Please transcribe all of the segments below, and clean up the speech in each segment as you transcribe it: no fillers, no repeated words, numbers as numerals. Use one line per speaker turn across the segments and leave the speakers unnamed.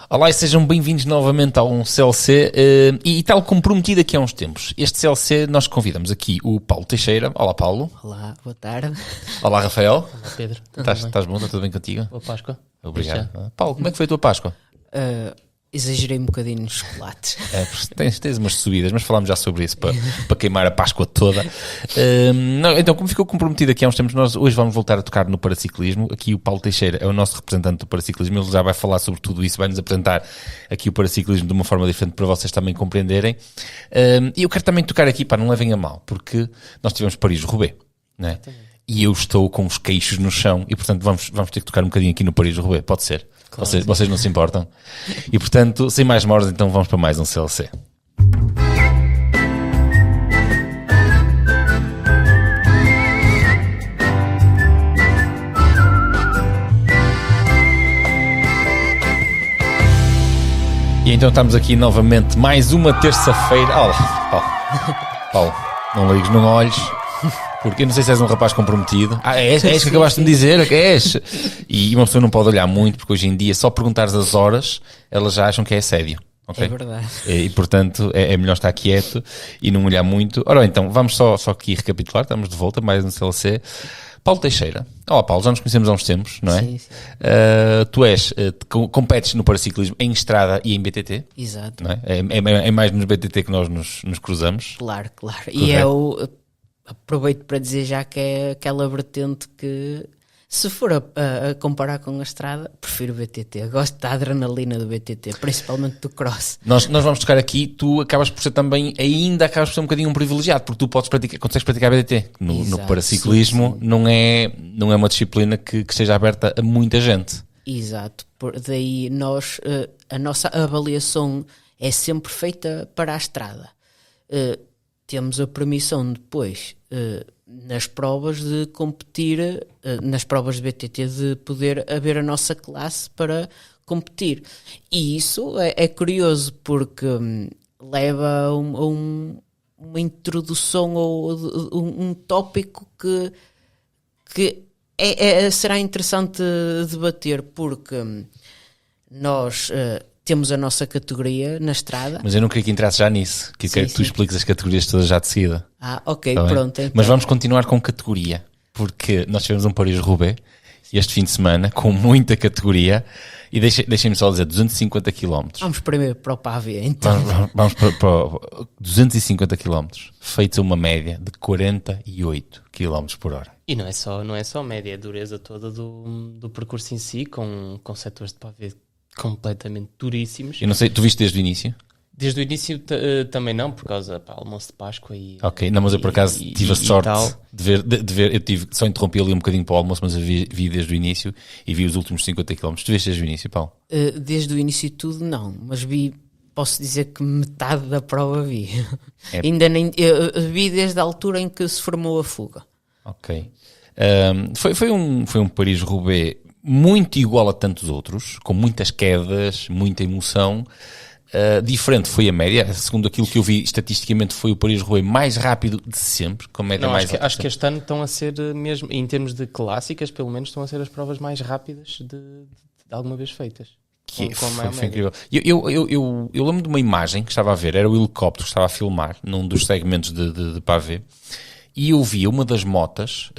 Olá e sejam bem-vindos novamente a um CLC e tal como prometido aqui há uns tempos. Este CLC nós convidamos aqui o Paulo Teixeira. Olá Paulo.
Olá, boa tarde.
Olá Rafael.
Olá Pedro.
Estás bom? Está tudo bem contigo?
Boa Páscoa.
Obrigado. Paulo, como é que foi a tua Páscoa?
Exagerei um bocadinho nos chocolates.
Tens umas subidas, mas falámos já sobre isso para queimar a Páscoa toda. Então, como ficou comprometido aqui há uns tempos, nós hoje vamos voltar a tocar no paraciclismo. Aqui o Paulo Teixeira é o nosso representante do paraciclismo, ele já vai falar sobre tudo isso, vai-nos apresentar aqui o paraciclismo de uma forma diferente para vocês também compreenderem. E eu quero também tocar aqui, não levem a mal, porque nós tivemos Paris-Roubaix, não é? E eu estou com os queixos no chão e, portanto, vamos ter que tocar um bocadinho aqui no Paris-Roubaix, pode ser? Claro, vocês não se importam? E, portanto, sem mais demoras, então vamos para mais um CLC. E então estamos aqui novamente, mais uma terça-feira. Paulo, não ligues, não olhes. Porque eu não sei se és um rapaz comprometido. És que acabaste de me dizer, és. E uma pessoa não pode olhar muito, porque hoje em dia, só perguntares as horas, elas já acham que é assédio. Okay?
É verdade.
E portanto, é melhor estar quieto e não olhar muito. Ora, então, vamos só aqui recapitular. Estamos de volta, mais um CLC. Paulo Teixeira. Olá, Paulo, já nos conhecemos há uns tempos, não é?
Sim.
Tu competes no paraciclismo em estrada e em BTT.
Exato.
Não é? É mais nos BTT que nós nos cruzamos.
Claro.
Correto.
E eu aproveito para dizer já que é aquela vertente que, se for a comparar com a estrada, prefiro o BTT. Eu gosto da adrenalina do BTT, principalmente do cross.
Nós vamos tocar aqui, tu acabas por ser também, ainda acabas por ser um bocadinho um privilegiado, porque tu consegues praticar BTT. No paraciclismo sim. Não é uma disciplina que esteja aberta a muita gente.
Exato. Daí a nossa avaliação é sempre feita para a estrada. Temos a permissão depois, nas provas de competir, nas provas de BTT, de poder haver a nossa classe para competir. E isso é curioso, porque leva a uma introdução ou um tópico que será interessante debater, porque nós temos a nossa categoria na estrada.
Mas eu não queria que entrasse já nisso, que quero que tu expliques as categorias todas já de seguida.
Ok,
tá
pronto. Então.
Mas vamos continuar com categoria, porque nós tivemos um Paris-Roubaix este fim de semana, com muita categoria, e deixem-me só dizer, 250 km.
Vamos primeiro para o pavé, então.
Vamos para 250 km, feitos a uma média de 48 km por hora.
E não é só a média, é a dureza toda do percurso em si, com setores de pavê completamente duríssimos.
Eu não sei, tu viste desde o início?
Desde o início também não, por causa do almoço de Páscoa e...
Ok, não, mas eu por acaso tive a sorte de ver, eu só interrompi ali um bocadinho para o almoço, mas eu vi desde o início e vi os últimos 50 km. Tu viste desde o início, Paulo?
Desde o início de tudo não, mas posso dizer que metade da prova vi. Ainda nem vi desde a altura em que se formou a fuga.
Ok. Foi um Paris-Roubaix muito igual a tantos outros, com muitas quedas, muita emoção. Diferente foi a média, segundo aquilo que eu vi estatisticamente, foi o Paris-Roubaix mais rápido de sempre, com a média mais rápida.
Acho que este ano estão a ser, mesmo em termos de clássicas, pelo menos estão a ser as provas mais rápidas de alguma vez feitas.
Foi incrível. Eu lembro de uma imagem que estava a ver, era o helicóptero que estava a filmar num dos segmentos de pavê, e eu vi uma das motas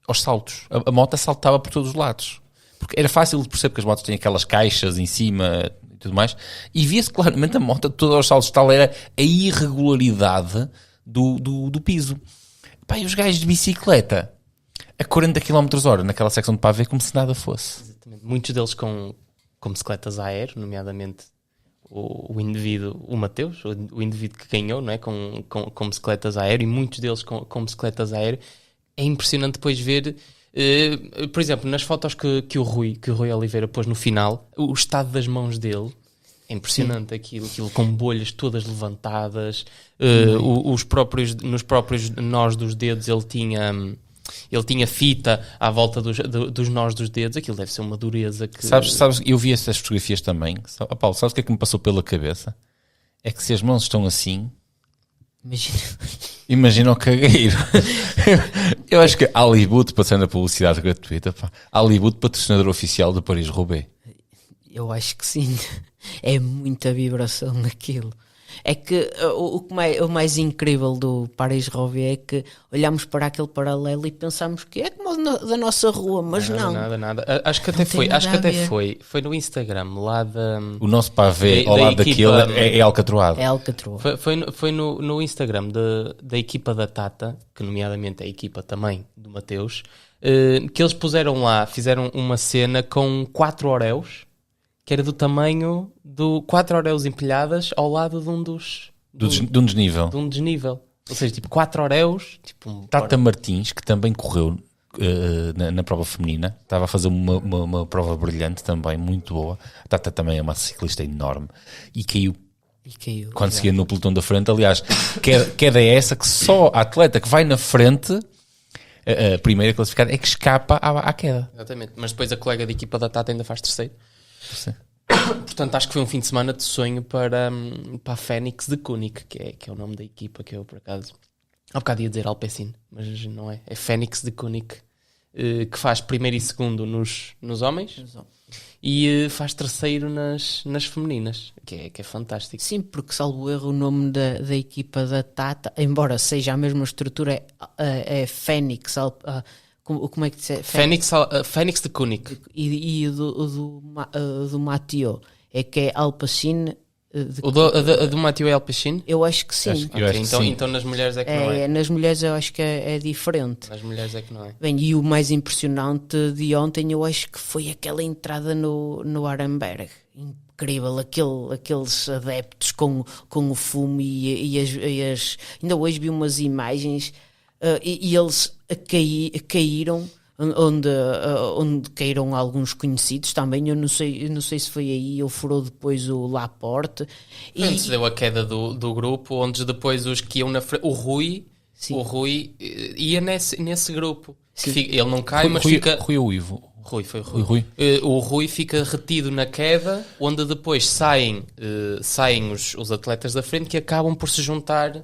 aos saltos. A moto saltava por todos os lados, porque era fácil de perceber que as motos têm aquelas caixas em cima e tudo mais, e via-se claramente a moto todos aos saltos, tal era a irregularidade do piso. E os gajos de bicicleta a 40 km/h naquela secção de pavê como se nada fosse.
Exatamente. Muitos deles com bicicletas a aero, nomeadamente o indivíduo, o Mateus, o indivíduo que ganhou, não é? com bicicletas a aero, e muitos deles com bicicletas a aero. É impressionante depois ver, por exemplo, nas fotos que o Rui Oliveira pôs no final, o estado das mãos dele. É impressionante. Aquilo com bolhas todas levantadas, nos próprios nós dos dedos ele tinha fita à volta dos nós dos dedos. Aquilo deve ser uma dureza que...
Sabes, eu vi essas fotografias também. Paulo, sabes o que é que me passou pela cabeça? É que se as mãos estão assim... Imagina o cagueiro. Eu acho que Hollywood, passando a publicidade gratuita, Hollywood, patrocinador oficial do Paris-Roubaix.
Eu acho que sim. É muita vibração aquilo. É que o mais incrível do Paris-Roubaix é que olhamos para aquele paralelo e pensamos que é como da nossa rua, mas não.
Nada. Acho que foi no Instagram lá da...
O nosso pavé ao lado daquele é alcatroado.
É alcatroado.
Foi no Instagram da equipa da Tata, que nomeadamente é a equipa também do Mateus, que eles puseram lá, fizeram uma cena com 4 Oreos, que era do tamanho de 4 Oreos empilhadas ao lado de um
De um desnível.
De um desnível. Ou seja, tipo 4 Oreos. Tipo
Tata Martins, que também correu na prova feminina, estava a fazer uma prova brilhante também, muito boa. A Tata também é uma ciclista enorme e caiu. Quando seguia no pelotão da frente. Aliás, queda é essa que só a atleta que vai na frente, a primeira classificada, é que escapa à queda.
Exatamente. Mas depois a colega de equipa da Tata ainda faz terceiro.
Sim.
Portanto, acho que foi um fim de semana de sonho para a Fênix de König, que é o nome da equipa que eu, por acaso, há bocado ia dizer Alpecin, mas não é. É Fênix de König, que faz primeiro e segundo nos homens e faz terceiro nas femininas, que é fantástico.
Sim, porque salvo erro o nome da equipa da Tata, embora seja a mesma estrutura, é Fênix, como é que diz?
Fênix de König.
E do Mathieu é que é Alpecin.
O do Mathieu é Alpecin?
Eu acho que sim.
Então nas mulheres é que não é.
Nas mulheres eu acho que é diferente.
Nas mulheres é que não é.
Bem, e o mais impressionante de ontem eu acho que foi aquela entrada no Arenberg. Incrível, aqueles adeptos com o fumo e ainda hoje vi umas imagens e eles caíram onde caíram alguns conhecidos também. Eu não sei se foi aí ou furou depois o Laporte.
Antes deu a queda do grupo, onde depois os que iam na frente, o Rui ia nesse grupo. Ele não cai, mas fica...
Rui ou Ivo?
Foi Rui. O Rui fica retido na queda, onde depois saem os atletas da frente que acabam por se juntar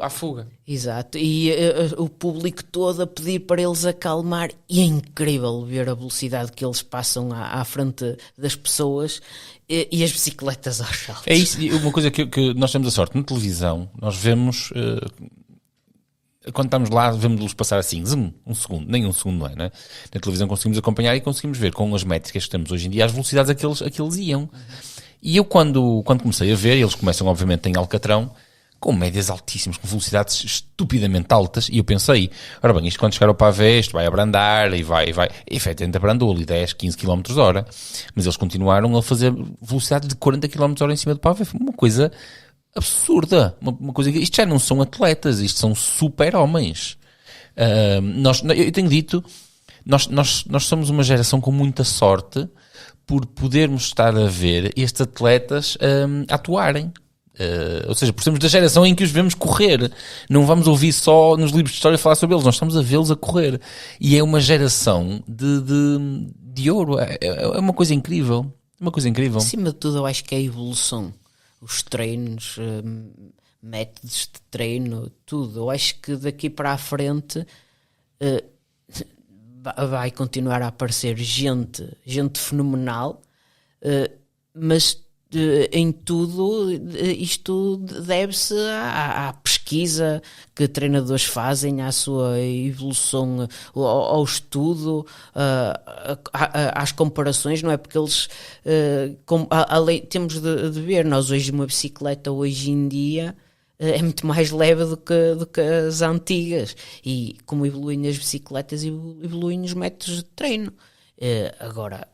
à fuga.
Exato, e o público todo a pedir para eles acalmar, e é incrível ver a velocidade que eles passam à frente das pessoas e as bicicletas aos saltos.
É isso, uma coisa que nós temos a sorte, na televisão, nós vemos, quando estamos lá, vemos-los passar assim, um segundo, nem um segundo não é, né? Na televisão conseguimos acompanhar e conseguimos ver com as métricas que temos hoje em dia as velocidades a que eles iam. E eu quando comecei a ver, eles começam obviamente em Alcatrão, com médias altíssimas, com velocidades estupidamente altas, e eu pensei, ora bem, isto quando chegar ao pavé, isto vai abrandar, e efetivamente abrandou ali 10, 15 km hora, mas eles continuaram a fazer velocidades de 40 km hora em cima do pavé. Foi uma coisa absurda, uma coisa que, isto já não são atletas, isto são super-homens. Eu tenho dito, nós somos uma geração com muita sorte por podermos estar a ver estes atletas atuarem. Ou seja, por sermos da geração em que os vemos correr, não vamos ouvir só nos livros de história falar sobre eles, nós estamos a vê-los a correr, e é uma geração de ouro. É uma coisa incrível,
Acima de tudo eu acho que é a evolução, os treinos, métodos de treino, tudo. Eu acho que daqui para a frente vai continuar a aparecer gente fenomenal, mas em tudo isto deve-se à pesquisa que treinadores fazem, à sua evolução, ao estudo, às comparações, não é? Porque eles temos de ver, nós hoje uma bicicleta hoje em dia é muito mais leve do que as antigas, e como evoluem as bicicletas, evoluem os métodos de treino. Agora,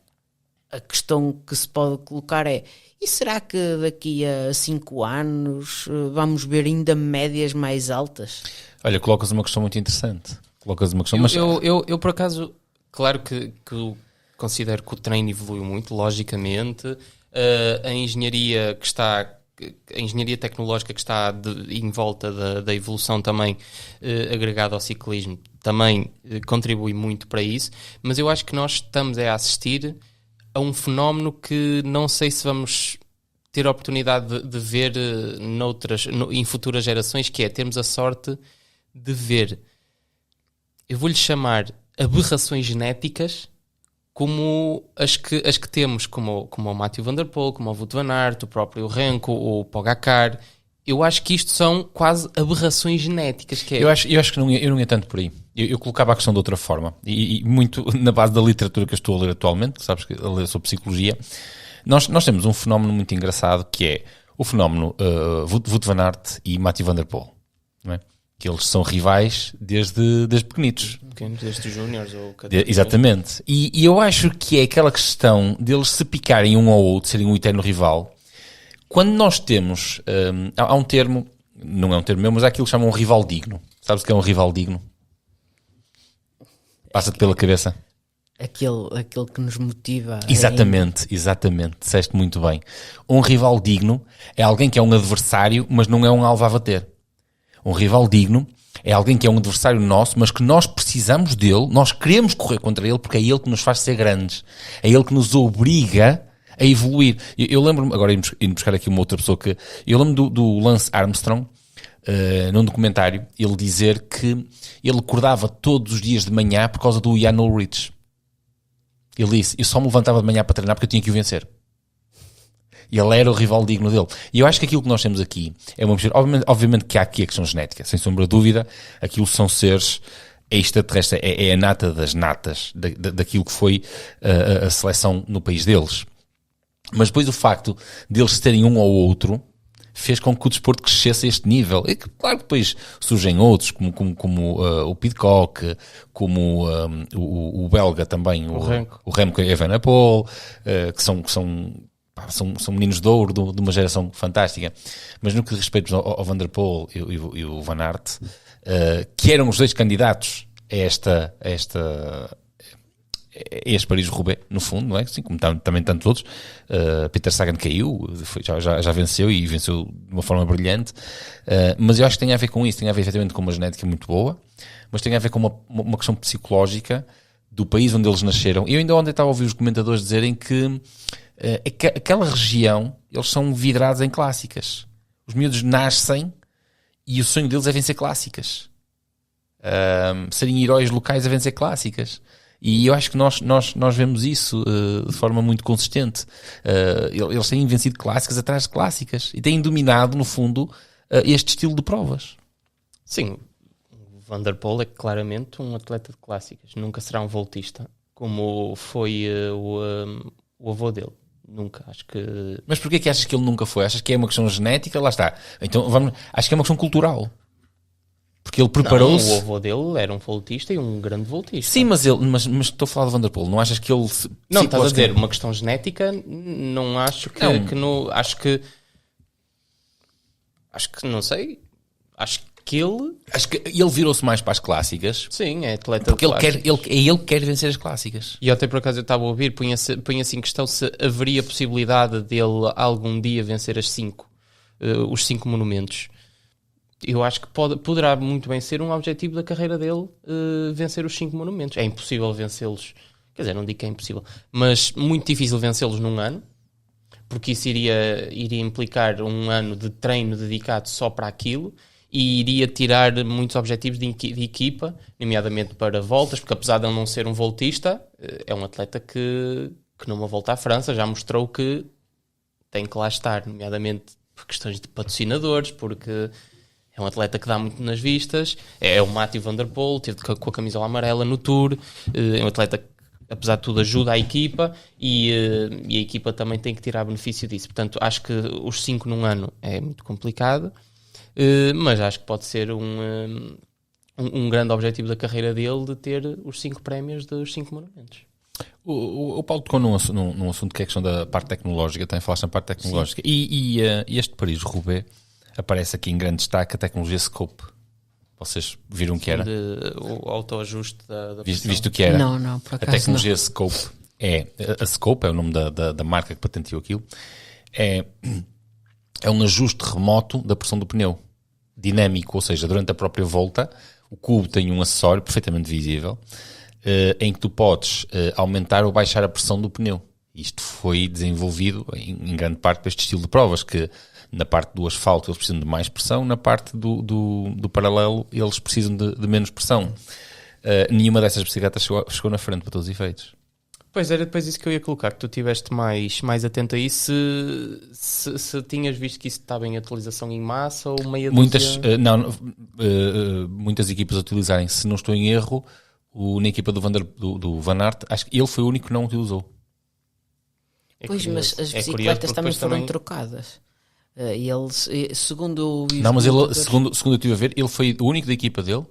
a questão que se pode colocar é: e será que daqui a 5 anos vamos ver ainda médias mais altas?
Olha, colocas uma questão muito interessante.
Eu por acaso, claro que considero que o treino evoluiu muito, logicamente. A engenharia tecnológica que está em volta da evolução também, agregada ao ciclismo, também contribui muito para isso. Mas eu acho que nós estamos a assistir a um fenómeno que não sei se vamos ter a oportunidade de ver em futuras gerações, que é termos a sorte de ver, eu vou-lhe chamar aberrações genéticas como as que temos, como o Mathieu Van Der Poel, como o Wout van Aert, o próprio Renko, o Pogacar. Eu acho que isto são quase aberrações genéticas. Que é...
eu acho que eu não ia tanto por aí. Eu colocava a questão de outra forma. E muito na base da literatura que eu estou a ler atualmente, que sabes que a ler sobre psicologia, nós temos um fenómeno muito engraçado que é o fenómeno Wout van Aert e Mathieu Van Der Poel. Não é? Que eles são rivais desde pequenitos.
Desde os júniores ou
exatamente. E eu acho que é aquela questão deles se picarem um ao outro, serem um eterno rival. Quando nós temos... há um termo, não é um termo meu, mas há aquilo que chamam um rival digno. Sabes o que é um rival digno? Passa-te pela cabeça?
Aquele que nos motiva.
Exatamente. Disseste muito bem. Um rival digno é alguém que é um adversário, mas não é um alvo a bater. Um rival digno é alguém que é um adversário nosso, mas que nós precisamos dele, nós queremos correr contra ele, porque é ele que nos faz ser grandes. É ele que nos obriga a evoluir. Eu lembro-me, agora indo buscar aqui uma outra pessoa que... Eu lembro do Lance Armstrong, num documentário, ele dizer que ele acordava todos os dias de manhã por causa do Jan Ullrich. Ele disse, eu só me levantava de manhã para treinar porque eu tinha que o vencer. E ele era o rival digno dele. E eu acho que aquilo que nós temos aqui é uma mistura. Obviamente que há aqui a questão genética, sem sombra de dúvida. Aquilo são seres extraterrestres, é a nata das natas daquilo que foi a seleção no país deles. Mas depois o facto deles terem um ao outro fez com que o desporto crescesse a este nível. E claro que depois surgem outros, como o Pidcock, como o belga também, o Remco Evenepoel, que são meninos de ouro de uma geração fantástica. Mas no que diz respeito ao Van Der Poel e o Van Aert, que eram os dois candidatos a este Paris-Roubaix, no fundo, não é? Assim, como também tantos outros. Peter Sagan caiu, já venceu e venceu de uma forma brilhante. Mas eu acho que tem a ver com isso, tem a ver efetivamente com uma genética muito boa, mas tem a ver com uma questão psicológica do país onde eles nasceram. Eu ainda ontem estava a ouvir os comentadores dizerem que aquela região, eles são vidrados em clássicas. Os miúdos nascem e o sonho deles é vencer clássicas. Serem heróis locais a vencer clássicas. E eu acho que nós vemos isso de forma muito consistente. Eles têm vencido clássicas atrás de clássicas e têm dominado, no fundo, este estilo de provas.
Sim, o Van Der Poel é claramente um atleta de clássicas. Nunca será um voltista, como foi o avô dele. Nunca, acho que...
Mas porquê que achas que ele nunca foi? Achas que é uma questão genética? Lá está. Então, acho que é uma questão cultural. Porque ele preparou-se...
Não, o avô dele era um voltista e um grande voltista.
Sim, mas estou a falar de Van Der Poel. Não achas que ele...
Não, estás a dizer, uma questão genética, não acho que... Acho que não sei. Acho que ele
virou-se mais para as clássicas.
Sim, é atleta
porque
de clássicas.
Ele quer vencer as clássicas.
E até por acaso eu estava a ouvir, punha-se em questão se haveria possibilidade dele algum dia vencer os 5 monumentos. Eu acho que poderá muito bem ser um objetivo da carreira dele, vencer os 5 monumentos. É impossível vencê-los. Quer dizer, não digo que é impossível, mas muito difícil vencê-los num ano, porque isso iria implicar um ano de treino dedicado só para aquilo e iria tirar muitos objetivos de equipa, nomeadamente para voltas, porque apesar de ele não ser um voltista, é um atleta que numa volta à França já mostrou que tem que lá estar, nomeadamente por questões de patrocinadores, porque é um atleta que dá muito nas vistas. É o Mathieu Van Der Poel, teve com a camisola amarela no Tour, é um atleta que, apesar de tudo, ajuda a equipa e a equipa também tem que tirar benefício disso. Portanto, acho que os 5 num ano é muito complicado, mas acho que pode ser um grande objetivo da carreira dele de ter os 5 prémios dos 5 monumentos.
O Paulo tocou num assunto que é a questão da parte tecnológica, também falaste na parte tecnológica. E este Paris-Roubaix aparece aqui em grande destaque a tecnologia Scope. Vocês viram o que era?
O autoajuste da
Visto o que era?
Não, por acaso
a tecnologia Scope a Scope é o nome da marca que patenteou aquilo. É um ajuste remoto da pressão do pneu. Dinâmico, ou seja, durante a própria volta, o cubo tem um acessório perfeitamente visível, em que tu podes aumentar ou baixar a pressão do pneu. Isto foi desenvolvido em grande parte para este estilo de provas, que na parte do asfalto eles precisam de mais pressão, na parte do paralelo eles precisam de menos pressão. Nenhuma dessas bicicletas chegou na frente para todos os efeitos.
Pois era depois isso que eu ia colocar, que tu estiveste mais atento a isso, se tinhas visto que isso estava em atualização em massa ou meia dúzia...
Muitas equipas a utilizarem, se não estou em erro, na equipa do Van Aert, acho que ele foi o único que não utilizou.
Pois, mas as bicicletas também foram trocadas. Eles, segundo
não, mas ele, segundo eu estive a ver, ele foi o único da equipa dele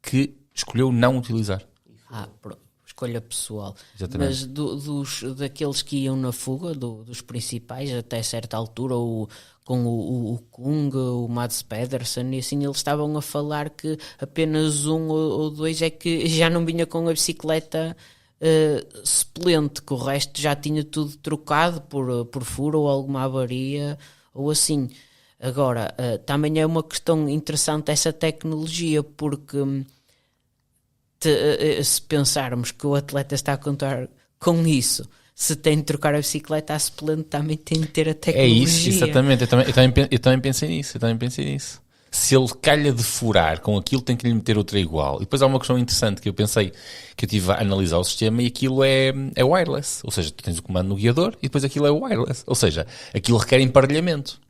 que escolheu não utilizar.
Pronto. Escolha pessoal.
Exatamente.
Mas daqueles que iam na fuga, dos principais, até certa altura, com o Kung, o Mads Pedersen, e assim, eles estavam a falar que apenas um ou dois é que já não vinha com a bicicleta suplente, que o resto já tinha tudo trocado por furo ou alguma avaria, ou assim. Agora, também é uma questão interessante essa tecnologia, porque... se pensarmos que o atleta está a contar com isso, se tem de trocar a bicicleta, a suplente também tem de ter a tecnologia.
É isso, exatamente. Eu também pensei nisso. Se ele calha de furar com aquilo, tem que lhe meter outra igual. E depois há uma questão interessante que eu pensei, que eu estive a analisar o sistema, e aquilo é wireless. Ou seja, tu tens o comando no guiador e depois aquilo é wireless. Ou seja, aquilo requer emparelhamento.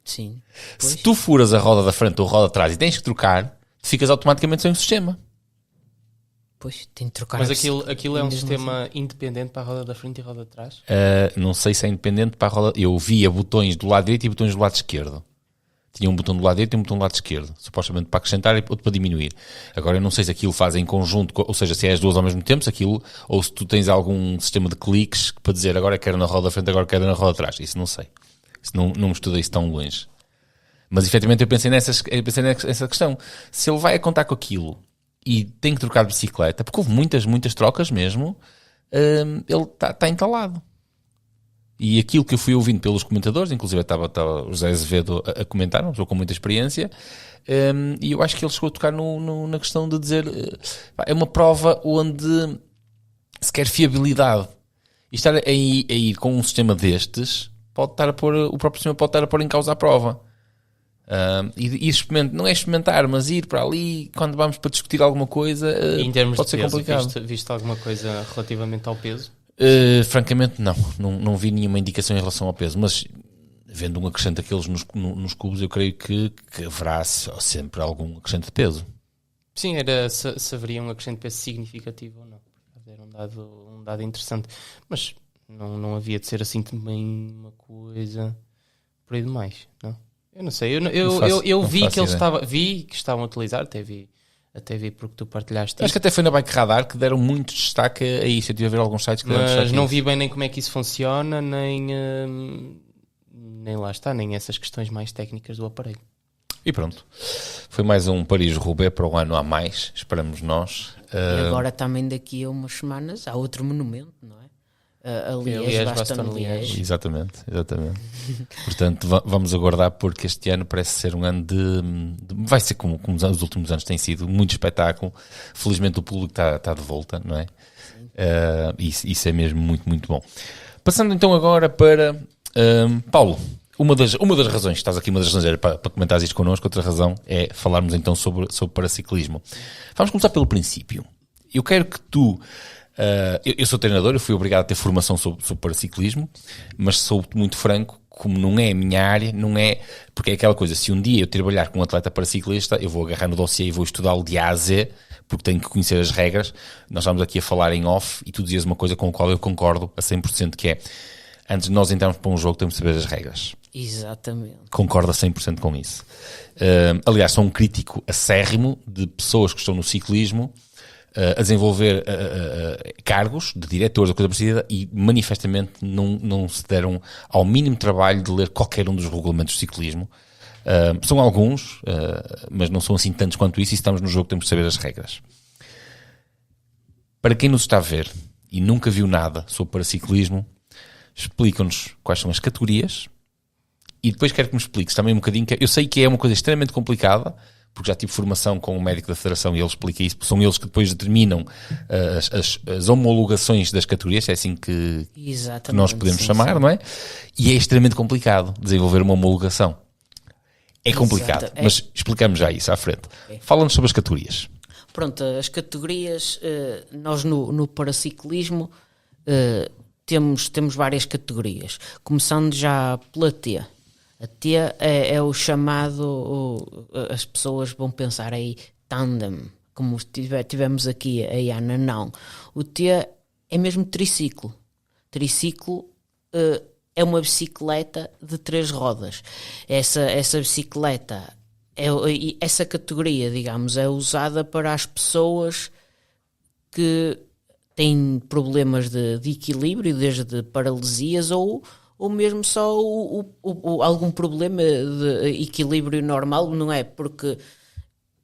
Sim.
Se tu furas a roda da frente ou a roda de trás e tens que trocar, ficas automaticamente sem o sistema.
Pois, tem de trocar.
Mas aquilo é um sistema independente para a roda da frente e a roda de trás?
Não sei se é independente para a roda... Eu via botões do lado direito e botões do lado esquerdo. Tinha um botão do lado direito e um botão do lado esquerdo. Supostamente para acrescentar e outro para diminuir. Agora eu não sei se aquilo faz em conjunto, ou seja, se é as duas ao mesmo tempo, se aquilo, ou se tu tens algum sistema de cliques para dizer agora quero na roda da frente, agora quero na roda de trás. Isso não sei. Isso não estudei isso tão longe. Mas efetivamente eu pensei nessa questão. Se ele vai a contar com aquilo e tem que trocar de bicicleta, porque houve muitas trocas mesmo, ele está entalado. E aquilo que eu fui ouvindo pelos comentadores, inclusive estava o José Azevedo a comentar, uma pessoa com muita experiência, e eu acho que ele chegou a tocar na questão de dizer, é uma prova onde se quer fiabilidade. E estar a ir com um sistema destes, o próprio sistema pode estar a pôr em causa a prova. E não é experimentar, mas ir para ali quando vamos para discutir alguma coisa,
em termos
pode ser
de peso,
complicado.
Viste alguma coisa relativamente ao peso?
Francamente não vi nenhuma indicação em relação ao peso, mas vendo um acrescente daqueles nos cubos, eu creio que haverá sempre algum acrescente de peso.
Sim, se haveria um acrescente de peso significativo ou não. Era um dado interessante, mas não havia de ser assim também uma coisa por aí demais, não? Eu não sei, eu vi que estavam a utilizar, até vi porque tu partilhaste.
Acho que até foi na Bike Radar que deram muito destaque a isso. Eu tive a ver alguns sites que deram destaque.
Mas não vi bem nem como é que isso funciona, nem lá está, nem essas questões mais técnicas do aparelho.
E pronto, foi mais um Paris-Roubaix para o ano a mais, esperamos nós.
E agora também daqui a umas semanas há outro monumento, não é? A Liège-Bastogne-Liège.
Exatamente. Portanto, vamos aguardar, porque este ano parece ser um ano vai ser como os últimos anos têm sido, muito espetáculo. Felizmente o público está de volta, não é? Isso é mesmo muito, muito bom. Passando então agora para Paulo. Uma das razões, estás aqui, uma das razões era para comentares isto connosco, outra razão é falarmos então sobre paraciclismo. Vamos começar pelo princípio. Eu quero que tu... eu sou treinador, eu fui obrigado a ter formação sobre paraciclismo, mas sou muito franco, como não é a minha área, não é... Porque é aquela coisa, se um dia eu trabalhar com um atleta paraciclista, eu vou agarrar no dossiê e vou estudá-lo de A a Z, porque tenho que conhecer as regras. Nós estamos aqui a falar em off e tu dizias uma coisa com a qual eu concordo a 100%, que é, antes de nós entrarmos para um jogo, temos de saber as regras.
Exatamente.
Concordo a 100% com isso. Aliás, sou um crítico acérrimo de pessoas que estão no ciclismo a desenvolver cargos de diretores ou coisa parecida e manifestamente não se deram ao mínimo trabalho de ler qualquer um dos regulamentos de ciclismo. São alguns, mas não são assim tantos quanto isso, e se estamos no jogo temos de saber as regras. Para quem nos está a ver e nunca viu nada sobre paraciclismo, explica-nos quais são as categorias e depois quero que me expliques também um bocadinho, eu sei que é uma coisa extremamente complicada, porque já tive formação com um médico da Federação e ele explica isso, são eles que depois determinam as homologações das categorias, é assim que nós podemos chamar, não é? E é extremamente complicado desenvolver uma homologação. É complicado, mas explicamos já isso à frente. Fala-nos sobre as categorias.
Pronto, as categorias, nós no paraciclismo temos várias categorias, começando já pela T. A T é o chamado, as pessoas vão pensar aí, tandem, como tivemos aqui a Iana, não. O T é mesmo triciclo. Triciclo é uma bicicleta de 3 rodas. Essa bicicleta, essa categoria, digamos, é usada para as pessoas que têm problemas de equilíbrio, desde paralisias ou mesmo só algum problema de equilíbrio normal, não é? Porque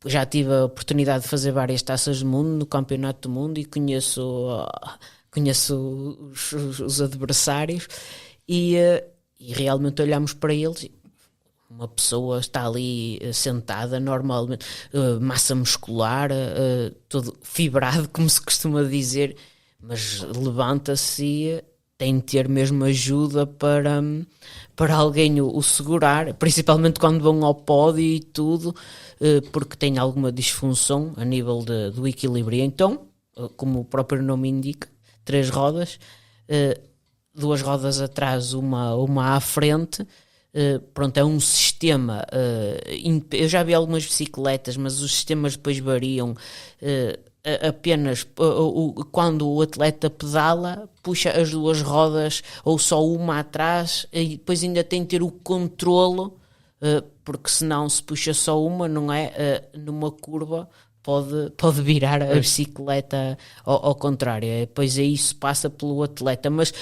já tive a oportunidade de fazer várias taças do mundo, no campeonato do mundo, e conheço os adversários e realmente olhamos para eles. Uma pessoa está ali sentada normalmente, massa muscular, todo fibrado, como se costuma dizer, mas levanta-se e tem de ter mesmo ajuda para alguém o segurar, principalmente quando vão ao pódio e tudo, porque tem alguma disfunção a nível do equilíbrio. Então, como o próprio nome indica, 3 rodas, 2 rodas atrás, uma à frente. Pronto, é um sistema, eu já vi algumas bicicletas, mas os sistemas depois variam, apenas quando o atleta pedala, puxa as 2 rodas ou só uma atrás, e depois ainda tem de ter o controlo, porque senão se puxa só uma, não é? Numa curva pode virar a bicicleta ao contrário, depois aí isso passa pelo atleta, mas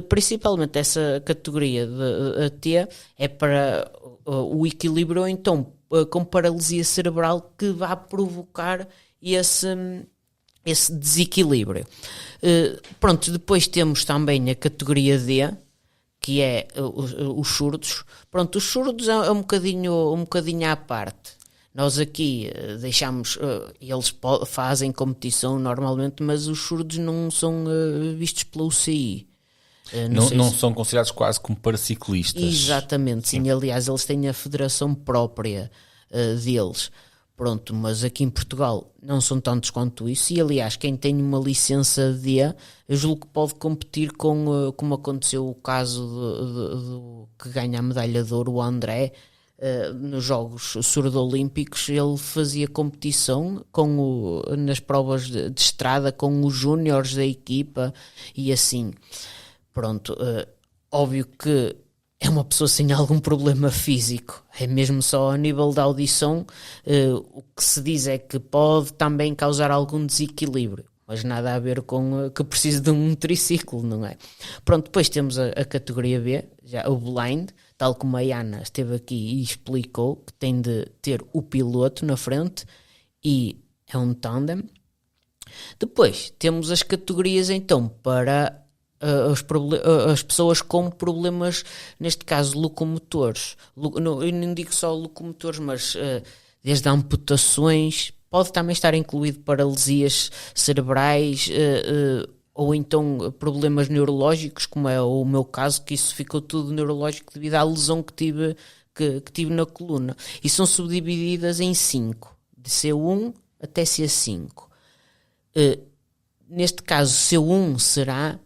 principalmente essa categoria de T é para o equilíbrio, ou então com paralisia cerebral, que vai provocar esse desequilíbrio. Pronto, depois temos também a categoria D, que é os surdos. Pronto, os surdos é um bocadinho à parte. Nós aqui deixamos, eles fazem competição normalmente, mas os surdos não são vistos pela UCI.
Não são considerados quase como paraciclistas.
Exatamente, sim. Aliás, eles têm a federação própria deles. Pronto, mas aqui em Portugal não são tantos quanto isso. E aliás, quem tem uma licença D, eu julgo que pode competir com, como aconteceu o caso do que ganha a medalha de ouro, o André. Nos Jogos Surdo-Olímpicos, ele fazia competição nas provas de estrada com os júniores da equipa e assim. Pronto, óbvio que é uma pessoa sem algum problema físico, é mesmo só a nível da audição. O que se diz é que pode também causar algum desequilíbrio, mas nada a ver com que precise de um triciclo, não é? Pronto, depois temos a categoria B, já o blind, tal como a Iana esteve aqui e explicou, que tem de ter o piloto na frente e é um tandem. Depois temos as categorias então para as pessoas com problemas, neste caso locomotores. Eu não digo só locomotores, mas desde amputações, pode também estar incluído paralisias cerebrais, ou então problemas neurológicos, como é o meu caso, que isso ficou tudo neurológico devido à lesão que tive na coluna. E são subdivididas em 5, de C1 até C5. Neste caso, C1 será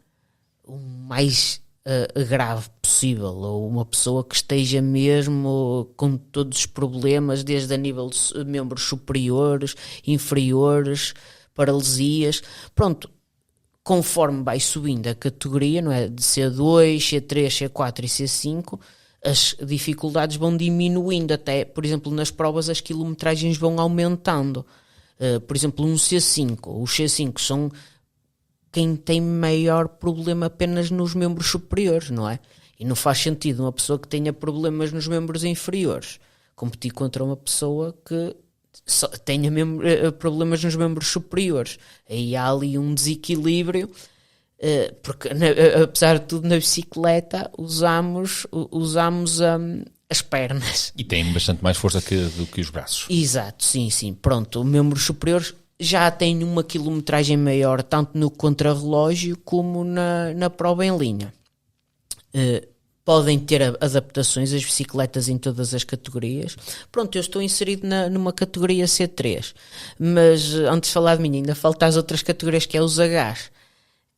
o mais grave possível, ou uma pessoa que esteja mesmo com todos os problemas, desde a nível de membros superiores, inferiores, paralisias. Pronto, conforme vai subindo a categoria, não é? De C2, C3, C4 e C5, as dificuldades vão diminuindo, até, por exemplo, nas provas as quilometragens vão aumentando. Por exemplo, um C5, os C5 são quem tem maior problema apenas nos membros superiores, não é? E não faz sentido uma pessoa que tenha problemas nos membros inferiores competir contra uma pessoa que só tenha problemas nos membros superiores. Aí há ali um desequilíbrio, porque apesar de tudo na bicicleta usamos as pernas.
E tem bastante mais força do que os braços.
Exato, sim. Pronto, membros superiores já têm uma quilometragem maior, tanto no contrarrelógio como na prova em linha. Podem ter adaptações as bicicletas em todas as categorias. Pronto, eu estou inserido numa categoria C3, mas antes de falar de mim ainda faltam as outras categorias, que é os Hs,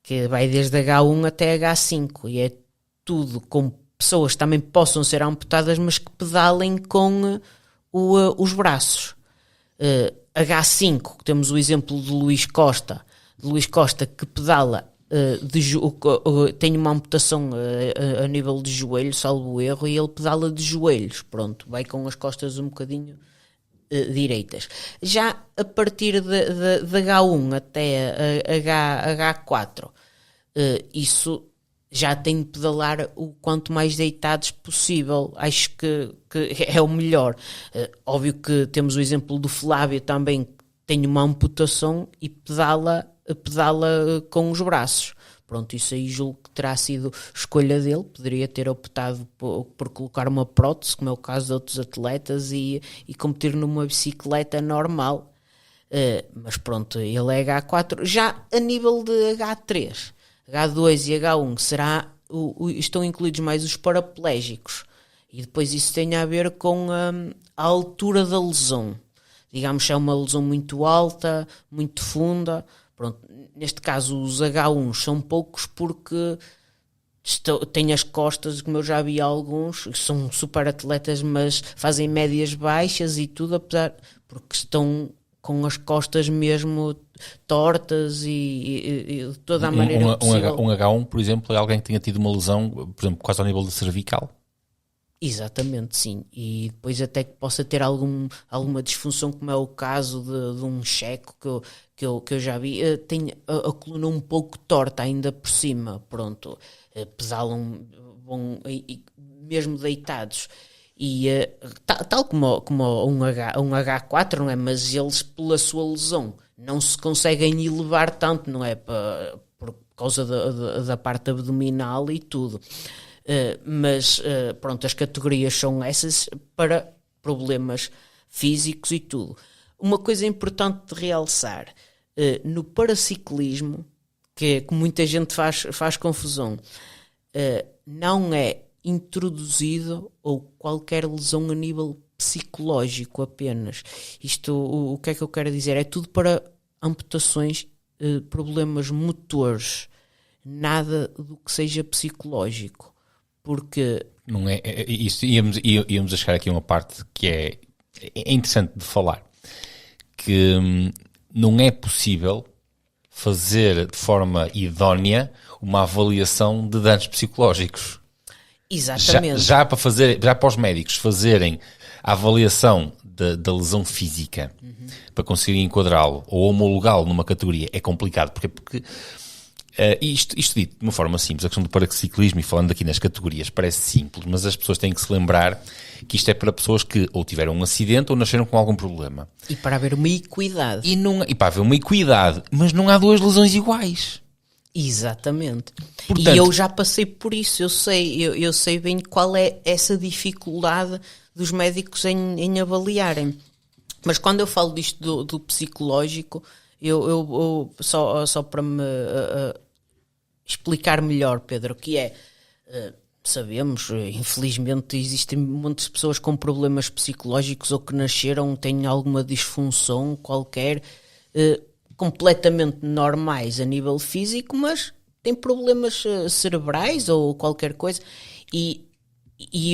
que vai desde H1 até H5 e é tudo com pessoas que também possam ser amputadas, mas que pedalem com os braços. H5, temos o exemplo de Luís Costa, que pedala, tem uma amputação a nível de joelho, salvo erro, e ele pedala de joelhos, pronto, vai com as costas um bocadinho direitas. Já a partir de H1 até H4, isso já tem de pedalar o quanto mais deitados possível. Acho que é o melhor. Óbvio que temos o exemplo do Flávio também, que tem uma amputação e pedala com os braços. Pronto, isso aí julgo que terá sido escolha dele. Poderia ter optado por colocar uma prótese, como é o caso de outros atletas, e competir numa bicicleta normal. Mas pronto, ele é H4. Já a nível de H3, H2 e H1 estão incluídos mais os paraplégicos. E depois isso tem a ver com a altura da lesão. Digamos que é uma lesão muito alta, muito funda. Pronto, neste caso os H1 são poucos porque têm as costas, como eu já vi alguns, que são super atletas, mas fazem médias baixas e tudo, porque estão com as costas mesmo tortas e de toda a maneira possível.
Um H1, por exemplo, é alguém que tenha tido uma lesão, por exemplo, quase ao nível da cervical.
Exatamente, sim. E depois até que possa ter alguma disfunção, como é o caso de um checo que eu já vi. Tem a coluna um pouco torta ainda por cima, pronto. Pesalam, mesmo deitados. E tal como um H4, não é? Mas eles, pela sua lesão, não se conseguem elevar tanto, não é? Por causa da parte abdominal e tudo. Mas pronto, as categorias são essas para problemas físicos e tudo. Uma coisa importante de realçar, no paraciclismo, que muita gente faz confusão, não é introduzido ou qualquer lesão a nível psicológico apenas. Isto, o que é que eu quero dizer? É tudo para amputações, problemas motores, nada do que seja psicológico. Porque
não é isso, íamos a chegar aqui a uma parte que é interessante de falar, que não é possível fazer de forma idónea uma avaliação de danos psicológicos.
Exatamente.
Já para os médicos fazerem a avaliação da lesão física, para conseguirem enquadrá-lo ou homologá-lo numa categoria é complicado, porque isto dito de uma forma simples, a questão do paraciclismo, e falando aqui nas categorias, parece simples, mas as pessoas têm que se lembrar que isto é para pessoas que ou tiveram um acidente ou nasceram com algum problema.
E para haver uma equidade.
E para haver uma equidade, mas não há duas lesões iguais.
Exatamente.
Portanto,
e eu já passei por isso, eu sei bem qual é essa dificuldade dos médicos em avaliarem. Mas quando eu falo disto do psicológico, eu só para me explicar melhor, Pedro, que é, sabemos, infelizmente existem muitas pessoas com problemas psicológicos ou que nasceram, têm alguma disfunção qualquer, completamente normais a nível físico, mas têm problemas cerebrais ou qualquer coisa, e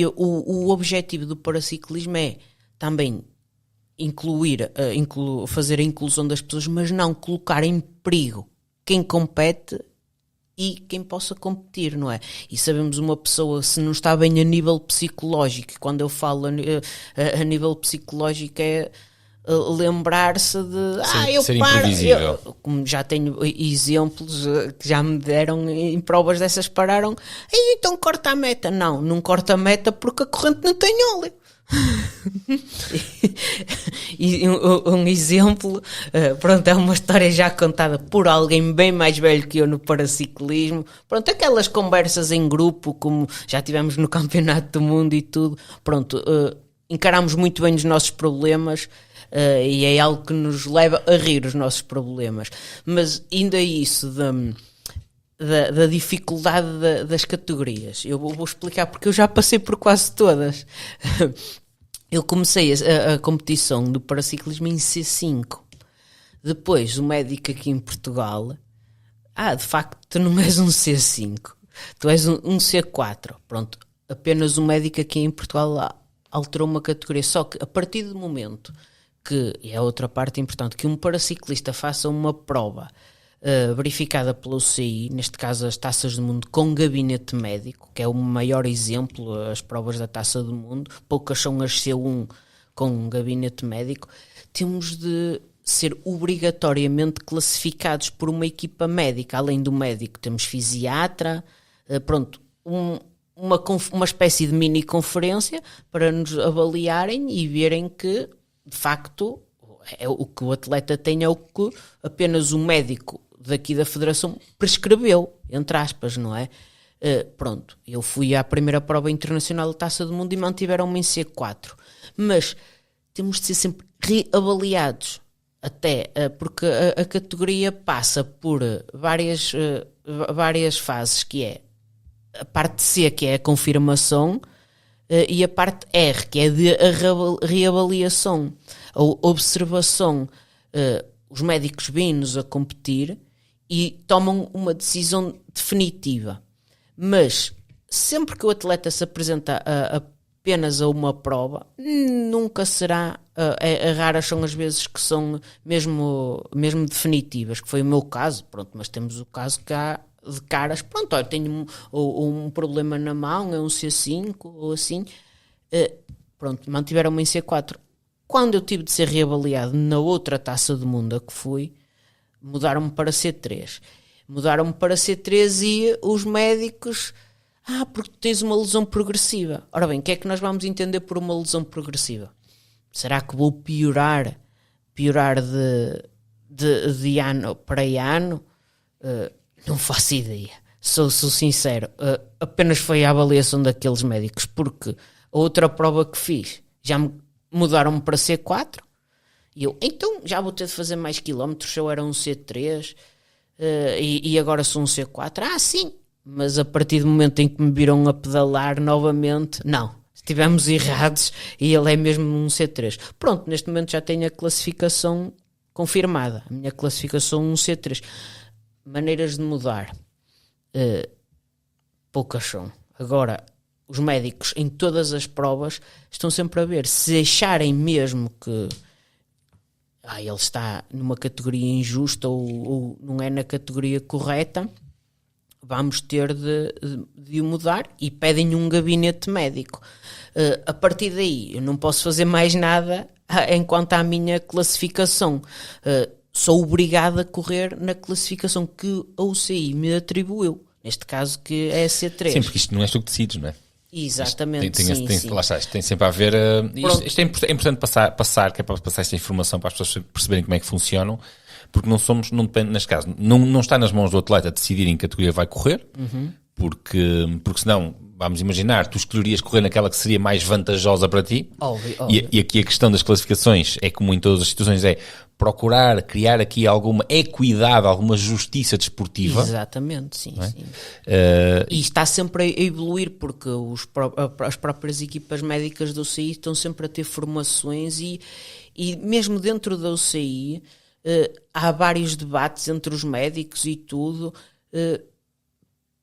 o objetivo do paraciclismo é também fazer a inclusão das pessoas, mas não colocar em perigo quem compete e quem possa competir, não é? E sabemos, uma pessoa, se não está bem a nível psicológico, e quando eu falo a nível psicológico é lembrar-se de
ser imprevisível.
Como já tenho exemplos que já me deram em provas dessas, pararam, então corta a meta. Não corta a meta porque a corrente não tem óleo. E um exemplo, pronto, é uma história já contada por alguém bem mais velho que eu no paraciclismo. Pronto, aquelas conversas em grupo, como já tivemos no Campeonato do Mundo e tudo. Pronto, encaramos muito bem os nossos problemas, e é algo que nos leva a rir os nossos problemas. Mas ainda isso da dificuldade das categorias, eu vou explicar porque eu já passei por quase todas. Eu comecei a competição do paraciclismo em C5. Depois o médico aqui em Portugal de facto, tu não és um C5, tu és um C4. Pronto, apenas um médico aqui em Portugal alterou uma categoria. Só que a partir do momento que, e é outra parte importante, que um paraciclista faça uma prova verificada pelo UCI, neste caso as Taças do Mundo, com gabinete médico, que é o maior exemplo, as provas da Taça do Mundo, poucas são as C1 com um gabinete médico, temos de ser obrigatoriamente classificados por uma equipa médica. Além do médico temos fisiatra, pronto, uma espécie de mini conferência para nos avaliarem e verem que, de facto, o que o atleta tem é o que apenas o médico daqui da federação prescreveu, entre aspas, não é? Pronto, eu fui à primeira prova internacional da Taça do Mundo e mantiveram-me em C4, mas temos de ser sempre reavaliados, até porque a categoria passa por várias fases, que é a parte C, que é a confirmação, e a parte R, que é de reavaliação, a observação. Os médicos vêm-nos a competir e tomam uma decisão definitiva. Mas sempre que o atleta se apresenta apenas a uma prova, nunca será, raras são as vezes que são mesmo definitivas, que foi o meu caso, pronto, mas temos o caso que há de caras, pronto, olha, tenho um problema na mão, é um C5 ou assim, pronto, mantiveram-me em C4. Quando eu tive de ser reavaliado na outra Taça do Mundo a que fui, mudaram-me para C3. Mudaram-me para C3 e os médicos, porque tens uma lesão progressiva. Ora bem, o que é que nós vamos entender por uma lesão progressiva? Será que vou piorar de ano para ano? Não faço ideia. Sou sincero. Apenas foi a avaliação daqueles médicos, porque a outra prova que fiz, já me mudaram-me para C4, e eu, então, já vou ter de fazer mais quilómetros, eu era um C3, e agora sou um C4. Sim, mas a partir do momento em que me viram a pedalar novamente, não, estivemos errados, e ele é mesmo um C3. Pronto, neste momento já tenho a classificação confirmada, a minha classificação um C3. Maneiras de mudar, poucas são. Agora, os médicos em todas as provas estão sempre a ver, se acharem mesmo que ele está numa categoria injusta ou não é na categoria correta, vamos ter de mudar, e pedem um gabinete médico. A partir daí eu não posso fazer mais nada enquanto à minha classificação. Sou obrigado a correr na classificação que a UCI me atribuiu, neste caso que é a C3.
Sim, porque isto não és tu que decides, não é?
Exatamente,
sim. Lá está, isto tem sempre a ver... isto é importante passar, que é para passar esta informação para as pessoas perceberem como é que funcionam, porque não depende, neste caso, não está nas mãos do atleta decidir em que categoria vai correr, porque senão, vamos imaginar, tu escolherias correr naquela que seria mais vantajosa para ti.
Óbvio.
E aqui a questão das classificações é, como em todas as situações, é procurar criar aqui alguma equidade, alguma justiça desportiva.
Exatamente, sim.
É?
Sim. E está sempre a evoluir, porque as próprias equipas médicas da UCI estão sempre a ter formações e mesmo dentro da UCI há vários debates entre os médicos e tudo,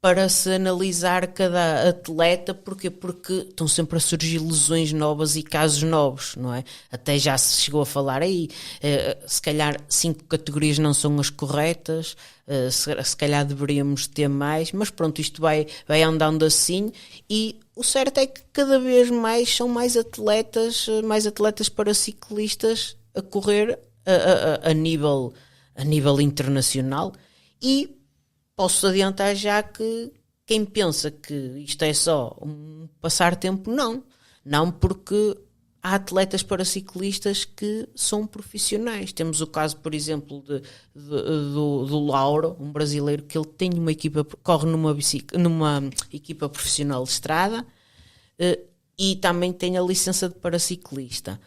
para se analisar cada atleta. Porquê? Porque estão sempre a surgir lesões novas e casos novos, não é? Até já se chegou a falar aí, se calhar 5 categorias não são as corretas, se calhar deveríamos ter mais, mas pronto, isto vai andando assim, e o certo é que cada vez mais são mais atletas para ciclistas a correr a nível internacional. E posso adiantar já que quem pensa que isto é só um passar tempo, não, porque há atletas paraciclistas que são profissionais. Temos o caso, por exemplo, do Lauro, um brasileiro, que ele tem uma equipa, corre numa equipa profissional de estrada, e também tem a licença de paraciclista.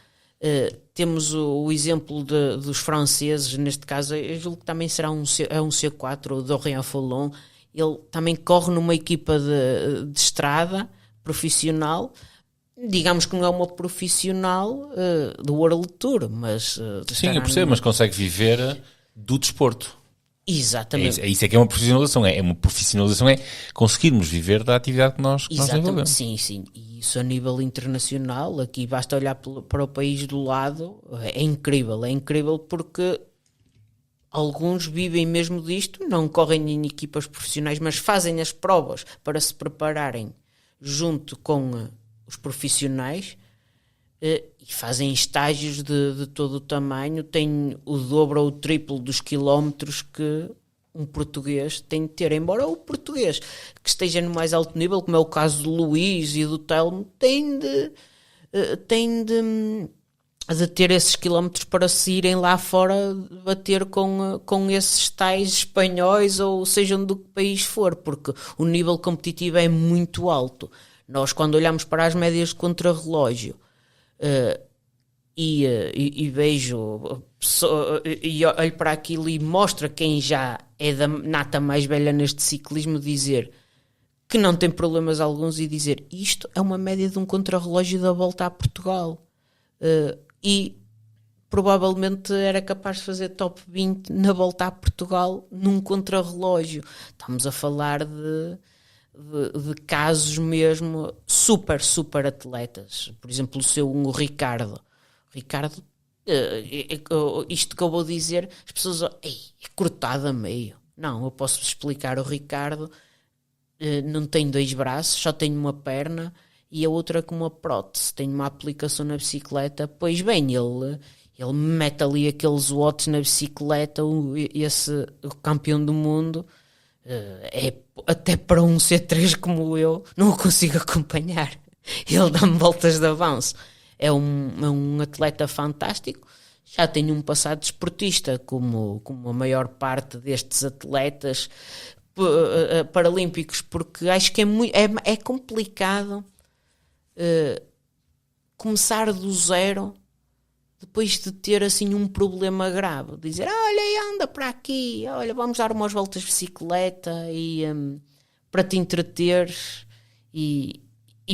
Temos o exemplo dos franceses, neste caso, eu julgo que também será um C4, o Dorian Follon. Ele também corre numa equipa de estrada profissional. Digamos que não é uma profissional do World Tour, mas...
Sim, eu percebo, mas consegue viver do desporto.
Exatamente.
Isso é que é uma profissionalização. É uma profissionalização, é conseguirmos viver da atividade que nós desenvolvemos.
Sim, sim. E isso a nível internacional, aqui basta olhar para o país do lado, é incrível porque alguns vivem mesmo disto, não correm em equipas profissionais, mas fazem as provas para se prepararem junto com os profissionais e fazem estágios de todo o tamanho, têm o dobro ou o triplo dos quilómetros que um português tem de ter, embora o português que esteja no mais alto nível, como é o caso do Luís e do Telmo, tem de ter esses quilómetros para se irem lá fora bater com esses tais espanhóis ou sejam do que país for, porque o nível competitivo é muito alto. Nós, quando olhamos para as médias de contrarrelógio e vejo e olho para aquilo e mostra quem já é da nata mais velha neste ciclismo, dizer que não tem problemas alguns e dizer isto é uma média de um contrarrelógio da Volta a Portugal. E provavelmente era capaz de fazer top 20 na Volta a Portugal num contrarrelógio. Estamos a falar de casos mesmo super atletas. Por exemplo, o Ricardo, isto que eu vou dizer, as pessoas é cortado a meio. Não, eu posso explicar. O Ricardo não tem 2 braços, só tem uma perna e a outra com uma prótese, tem uma aplicação na bicicleta. Pois bem, ele mete ali aqueles watts na bicicleta, o campeão do mundo, até para um C3 como eu, não o consigo acompanhar. Ele dá-me voltas de avanço. É um atleta fantástico, já tem um passado desportista, como a maior parte destes atletas paralímpicos, porque acho que é complicado começar do zero depois de ter assim um problema grave, dizer olha, anda para aqui, olha, vamos dar umas voltas de bicicleta e para te entreteres e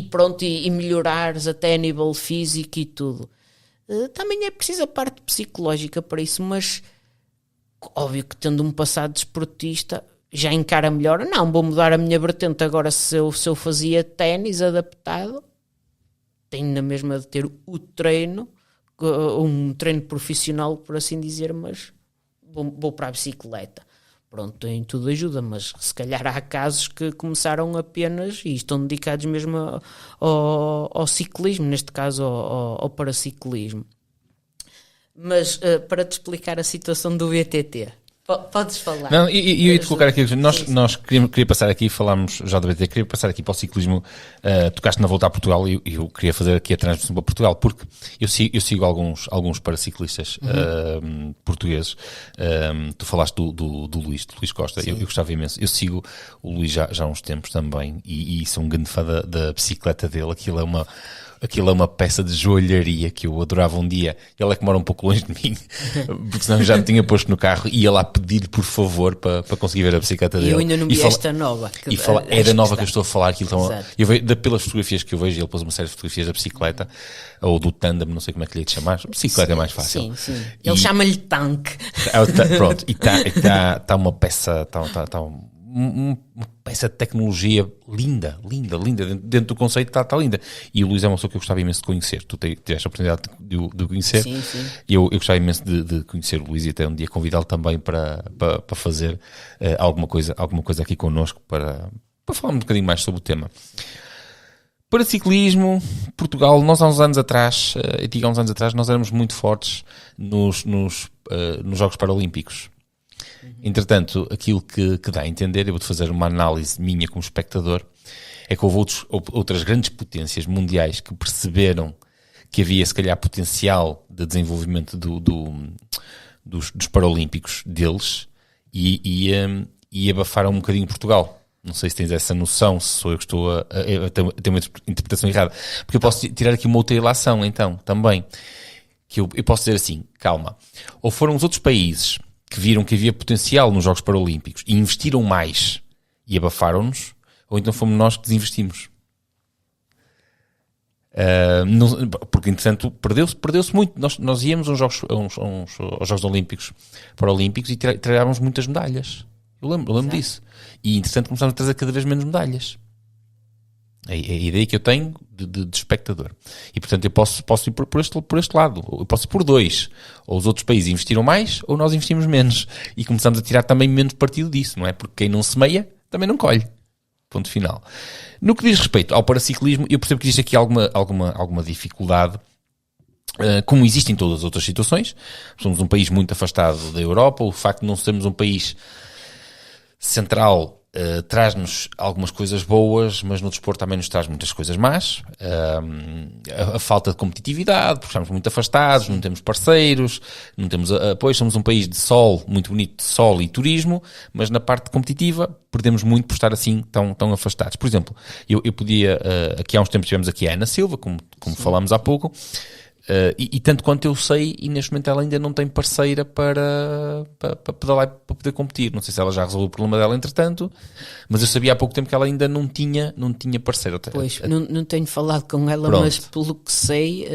pronto, e melhorares até a nível físico e tudo. Também é preciso a parte psicológica para isso, mas óbvio que tendo um passado desportista já encara melhor. Não, vou mudar a minha vertente agora. Se eu fazia ténis adaptado, tenho na mesma de ter o treino, um treino profissional, por assim dizer, mas vou para a bicicleta. Pronto, em tudo ajuda, mas se calhar há casos que começaram apenas e estão dedicados mesmo ao ciclismo, neste caso ao paraciclismo. Mas para te explicar a situação do VTT, podes falar.
Não, e eu ia-te colocar aqui, nós queria passar aqui, falámos já do VTT, queria passar aqui para o ciclismo, tocaste na Volta a Portugal e eu queria fazer aqui a transmissão para Portugal, porque eu sigo alguns paraciclistas portugueses. Tu falaste do Luís Costa. Eu gostava imenso, eu sigo o Luís já há uns tempos também e sou um grande fã da bicicleta dele. Aquilo é uma peça de joalharia que eu adorava um dia. Ele é que mora um pouco longe de mim, porque senão eu já me tinha posto no carro e ia lá pedir por favor para conseguir ver a bicicleta dele.
Eu ainda não vi esta nova.
É da nova que eu estou a falar. Eu vejo, pelas fotografias que eu vejo, ele pôs uma série de fotografias da bicicleta, ou do tandem, não sei como é que lhe chamar. Bicicleta é mais fácil.
Sim. Ele chama-lhe tanque.
Pronto, e está uma peça... Uma peça de tecnologia linda, dentro do conceito está linda. E o Luís é uma pessoa que eu gostava imenso de conhecer. Tu tiveste a oportunidade de conhecer.
Sim.
E eu gostava imenso de conhecer o Luís e até um dia convidá-lo também para fazer alguma coisa aqui connosco para falar um bocadinho mais sobre o tema. Para ciclismo, Portugal, nós há uns anos atrás, nós éramos muito fortes nos Jogos Paralímpicos. Entretanto, aquilo que dá a entender, eu vou-te fazer uma análise minha como espectador, é que houve outras grandes potências mundiais que perceberam que havia, se calhar, potencial de desenvolvimento dos Paralímpicos deles e abafaram um bocadinho Portugal. Não sei se tens essa noção, se sou eu que estou a ter uma interpretação errada. Porque eu posso tirar aqui uma outra ilação, então, também. Que eu posso dizer assim, calma. Ou foram os outros países que viram que havia potencial nos Jogos Paralímpicos e investiram mais e abafaram-nos, ou então fomos nós que desinvestimos. Porque, entretanto, perdeu-se muito. Nós íamos aos Jogos Olímpicos, Paralímpicos, e tirávamos muitas medalhas. Eu lembro disso. E, entretanto, começámos a trazer cada vez menos medalhas. É a ideia que eu tenho de espectador. E, portanto, eu posso ir por este lado. Eu posso ir por dois. Ou os outros países investiram mais, ou nós investimos menos. E começamos a tirar também menos partido disso, não é? Porque quem não semeia, também não colhe. Ponto final. No que diz respeito ao paraciclismo, eu percebo que existe aqui alguma dificuldade, como existe em todas as outras situações. Somos um país muito afastado da Europa. O facto de não sermos um país central traz-nos algumas coisas boas, mas no desporto também nos traz muitas coisas más. A falta de competitividade, porque estamos muito afastados, não temos parceiros, não temos apoio. Somos um país de sol, muito bonito, de sol e turismo, mas na parte competitiva perdemos muito por estar assim tão afastados. Por exemplo, eu podia, aqui há uns tempos tivemos aqui a Ana Silva, como falámos há pouco, e tanto quanto eu sei, e neste momento ela ainda não tem parceira para pedalar, para poder competir. Não sei se ela já resolveu o problema dela entretanto, mas eu sabia há pouco tempo que ela ainda não tinha parceira.
Pois, não tenho falado com ela,
Pronto.
mas pelo que sei,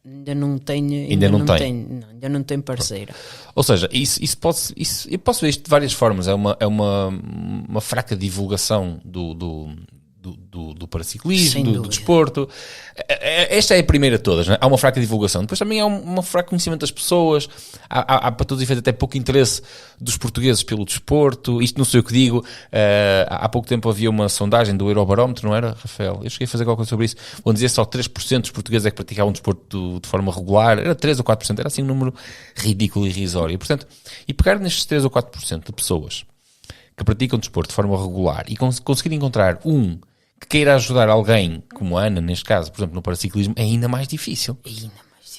ainda não tenho parceira.
Ou seja, eu posso ver isto de várias formas. É uma fraca divulgação do paraciclismo, do desporto. Esta é a primeira de todas, não é? Há uma fraca divulgação. Depois também há uma fraca conhecimento das pessoas. Há para todos os efeitos até pouco interesse dos portugueses pelo desporto. Isto não sei o que digo. Há pouco tempo havia uma sondagem do Eurobarómetro, não era, Rafael? Eu cheguei a fazer qualquer coisa sobre isso. Vão dizer só 3% dos portugueses é que praticavam desporto de forma regular. Era 3 ou 4%. Era assim um número ridículo e irrisório. E, portanto, pegar nestes 3 ou 4% de pessoas que praticam desporto de forma regular e conseguir encontrar que queira ajudar alguém, como a Ana, neste caso, por exemplo, no paraciclismo, é ainda mais difícil.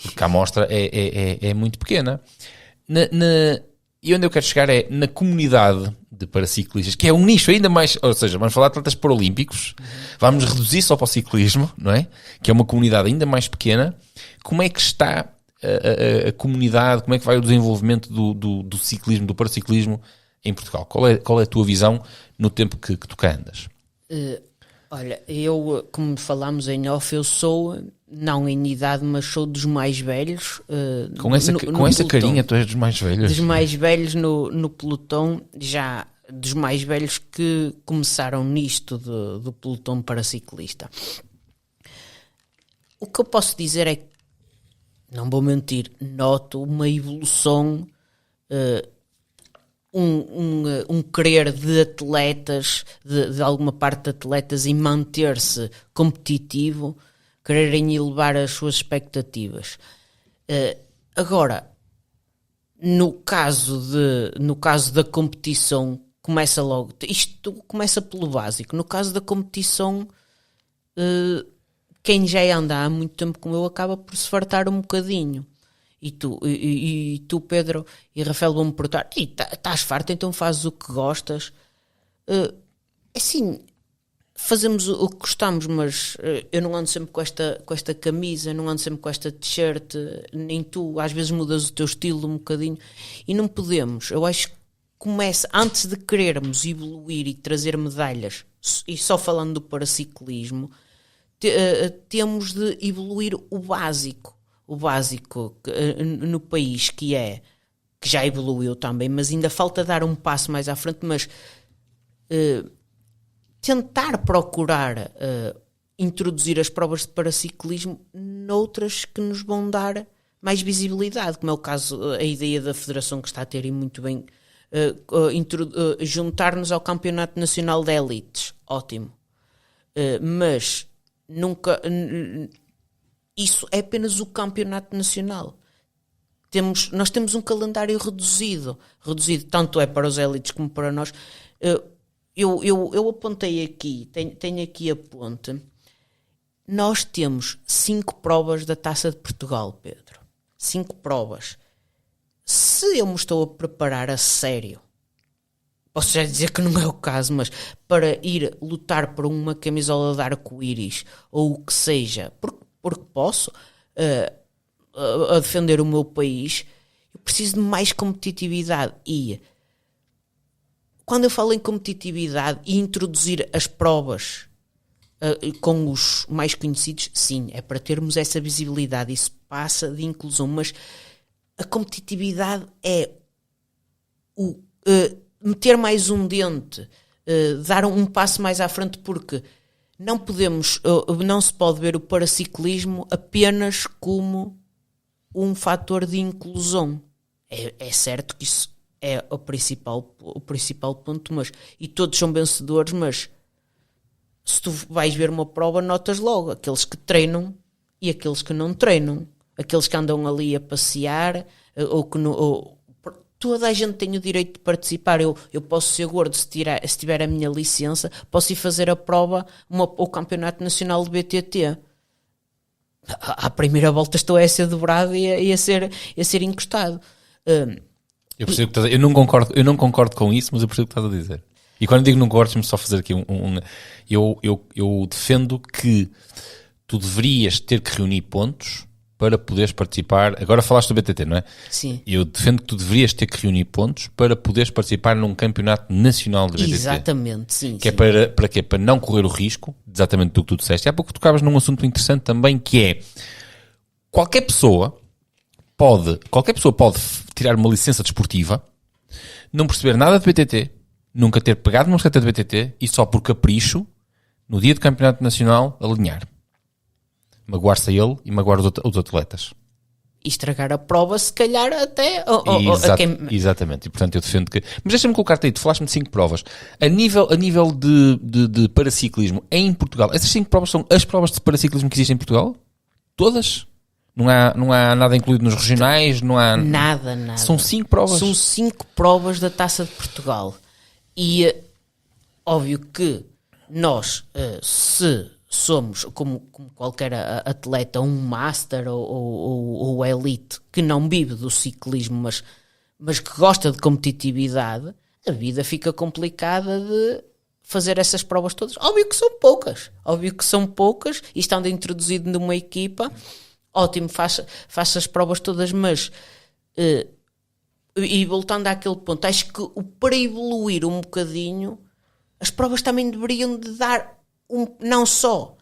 Porque a amostra é muito pequena. E onde eu quero chegar é na comunidade de paraciclistas, que é um nicho ainda mais... Ou seja, vamos falar de atletas paralímpicos, vamos reduzir só para o ciclismo, não é? Que é uma comunidade ainda mais pequena. Como é que está a comunidade, como é que vai o desenvolvimento do ciclismo, do paraciclismo em Portugal? Qual é a tua visão no tempo que tu cá andas?
Olha, eu, como falámos em off, eu sou, não em idade, mas sou dos mais velhos.
Com essa carinha, tu és dos mais velhos?
Dos mais velhos no pelotão, já dos mais velhos que começaram nisto do pelotão paraciclista. O que eu posso dizer é que, não vou mentir, noto uma evolução, um querer de atletas, de alguma parte de atletas, em manter-se competitivo, quererem elevar as suas expectativas. Agora, no caso da competição, começa logo, isto começa pelo básico. No caso da competição, quem já anda há muito tempo como eu acaba por se fartar um bocadinho. E tu, Pedro e Rafael, vão-me perguntar: estás farto, então fazes o que gostas? Assim, fazemos o que gostamos, mas eu não ando sempre com esta camisa, não ando sempre com esta t-shirt, nem tu, às vezes mudas o teu estilo um bocadinho, e não podemos. Eu acho que começa, antes de querermos evoluir e trazer medalhas, e só falando do paraciclismo, temos de evoluir o básico no país, que já evoluiu também, mas ainda falta dar um passo mais à frente, mas tentar procurar introduzir as provas de paraciclismo noutras que nos vão dar mais visibilidade, como é o caso, a ideia da Federação que está a ter, e muito bem, juntar-nos ao Campeonato Nacional de Elites, ótimo, mas nunca... Isso é apenas o campeonato nacional. Nós temos um calendário reduzido tanto é para os elites como para nós. Eu apontei aqui, tenho aqui a ponte. Nós temos 5 provas da Taça de Portugal, Pedro. 5 provas. Se eu me estou a preparar a sério, posso já dizer que não é o caso, mas para ir lutar por uma camisola de arco-íris ou o que seja, porque posso a defender o meu país, eu preciso de mais competitividade. E quando eu falo em competitividade e introduzir as provas com os mais conhecidos, sim, é para termos essa visibilidade, isso passa de inclusão, mas a competitividade é meter mais um dente, dar um passo mais à frente, porque não se pode ver o paraciclismo apenas como um fator de inclusão. É certo que isso é o principal ponto, e todos são vencedores, mas se tu vais ver uma prova, notas logo aqueles que treinam e aqueles que não treinam, aqueles que andam ali a passear, ou que não... Toda a gente tem o direito de participar. Eu posso ser gordo se tiver a minha licença, posso ir fazer a prova, o Campeonato Nacional de BTT. À primeira volta estou a ser dobrado e a ser encostado.
Eu percebo que eu não concordo com isso, mas eu percebo o que estás a dizer. E quando digo não concordo, deixa-me só fazer aqui eu defendo que tu deverias ter que reunir pontos para poderes participar. Agora falaste do BTT, não é?
Sim.
Eu defendo que tu deverias ter que reunir pontos para poderes participar num campeonato nacional de BTT.
Exatamente, sim.
Que sim. É para quê? Para não correr o risco, exatamente do que tu disseste. E há pouco tocavas num assunto interessante também, que é qualquer pessoa pode tirar uma licença desportiva, não perceber nada de BTT, nunca ter pegado uma bicicleta de BTT e só por capricho, no dia do campeonato nacional, alinhar. Magoar-se a ele e magoar os atletas.
E estragar a prova, se calhar até...
Exatamente. E portanto eu defendo que... Mas deixa-me colocar-te aí, tu falaste-me de 5 provas. A nível de paraciclismo em Portugal, essas 5 provas são as provas de paraciclismo que existem em Portugal? Todas? Não há nada incluído nos regionais? Não há...
Nada.
São 5 provas?
São 5 provas da Taça de Portugal. E óbvio que nós, se somos, como qualquer atleta, um master ou elite que não vive do ciclismo, mas que gosta de competitividade, a vida fica complicada de fazer essas provas todas. Óbvio que são poucas, e estando introduzido numa equipa, ótimo, faça as provas todas, mas... E voltando àquele ponto, acho que para evoluir um bocadinho, as provas também deveriam de dar não só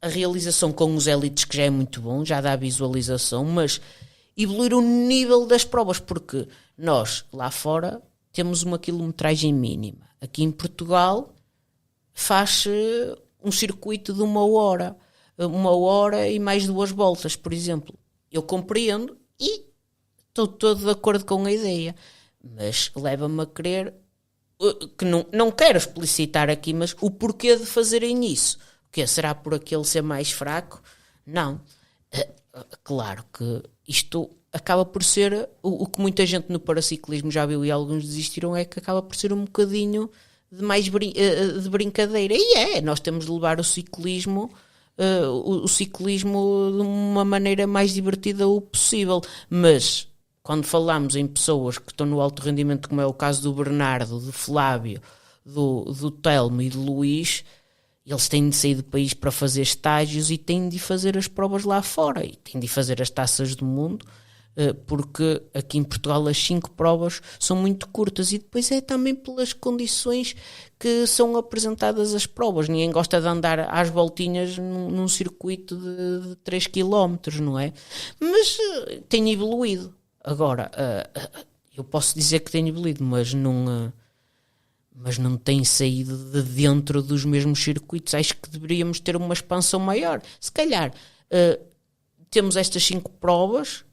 a realização com os elites, que já é muito bom, já dá visualização, mas evoluir o nível das provas, porque nós, lá fora, temos uma quilometragem mínima. Aqui em Portugal faz um circuito de 1 hora. 1 hora e mais 2 voltas, por exemplo. Eu compreendo e estou todo de acordo com a ideia, mas leva-me a crer que não quero explicitar aqui, mas o porquê de fazerem isso. O quê? Será por aquele ser mais fraco? Não. Claro que isto acaba por ser o que muita gente no paraciclismo já viu e alguns desistiram, é que acaba por ser um bocadinho de mais de brincadeira. E nós temos de levar o ciclismo de uma maneira mais divertida o possível, mas quando falamos em pessoas que estão no alto rendimento, como é o caso do Bernardo, do Flávio, do Telmo e do Luís, eles têm de sair do país para fazer estágios e têm de fazer as provas lá fora e têm de fazer as taças do mundo, porque aqui em Portugal as 5 provas são muito curtas, e depois é também pelas condições que são apresentadas as provas. Ninguém gosta de andar às voltinhas num circuito de 3 km, não é? Mas tem evoluído. Agora, eu posso dizer que tem evoluído, mas não tem saído de dentro dos mesmos circuitos. Acho que deveríamos ter uma expansão maior. Se calhar temos estas 5 provas,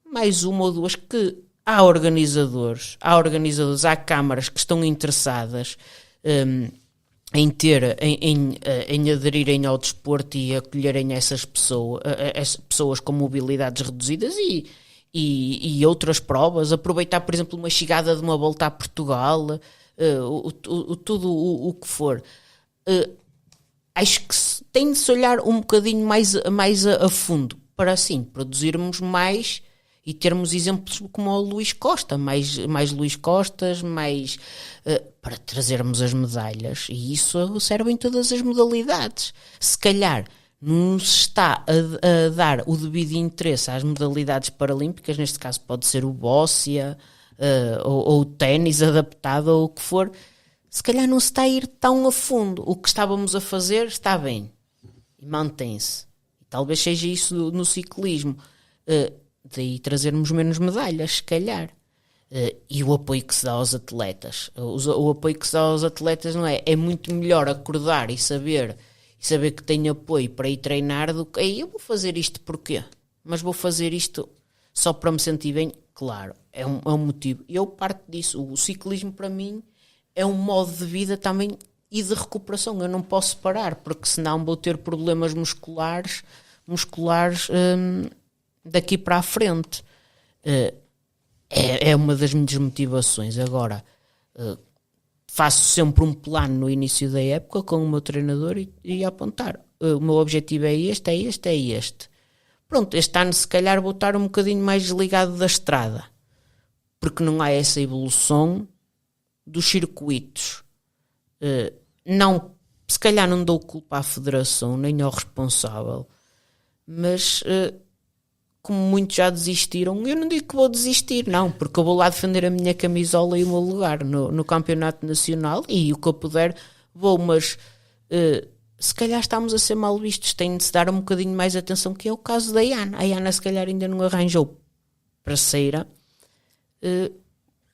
mais 1 ou 2 que há organizadores, há câmaras que estão interessadas em aderirem ao desporto e acolherem essas pessoas com mobilidades reduzidas e outras provas, aproveitar, por exemplo, uma chegada de uma volta a Portugal, tudo o que for. Acho que tem de se olhar um bocadinho mais a fundo, para assim produzirmos mais e termos exemplos como o Luís Costa, mais Luís Costas, para trazermos as medalhas, e isso serve em todas as modalidades. Se calhar não se está a dar o devido interesse às modalidades paralímpicas, neste caso pode ser o bóssia ou o ténis adaptado ou o que for. se calhar não se está a ir tão a fundo. O que estávamos a fazer está bem e mantém-se. Talvez seja isso no ciclismo. Daí trazermos menos medalhas, se calhar. E o apoio que se dá aos atletas. O apoio que se dá aos atletas não é? É muito melhor acordar e saber que tenho apoio para ir treinar do que eu vou fazer isto porquê? Mas vou fazer isto só para me sentir bem? Claro, é um motivo. E eu parto disso. O ciclismo para mim é um modo de vida também e de recuperação. Eu não posso parar, porque senão vou ter problemas musculares daqui para a frente. É uma das minhas motivações. Agora, faço sempre um plano no início da época com o meu treinador e apontar. O meu objetivo é este. Pronto, este ano se calhar vou estar um bocadinho mais desligado da estrada, porque não há essa evolução dos circuitos. Não, se calhar não dou culpa à federação, nem ao responsável, mas como muitos já desistiram, eu não digo que vou desistir, não, porque eu vou lá defender a minha camisola e o meu lugar no campeonato nacional, e o que eu puder vou, mas se calhar estamos a ser mal vistos, tem de se dar um bocadinho mais atenção, que é o caso da Iana. A Iana se calhar ainda não arranjou parceira,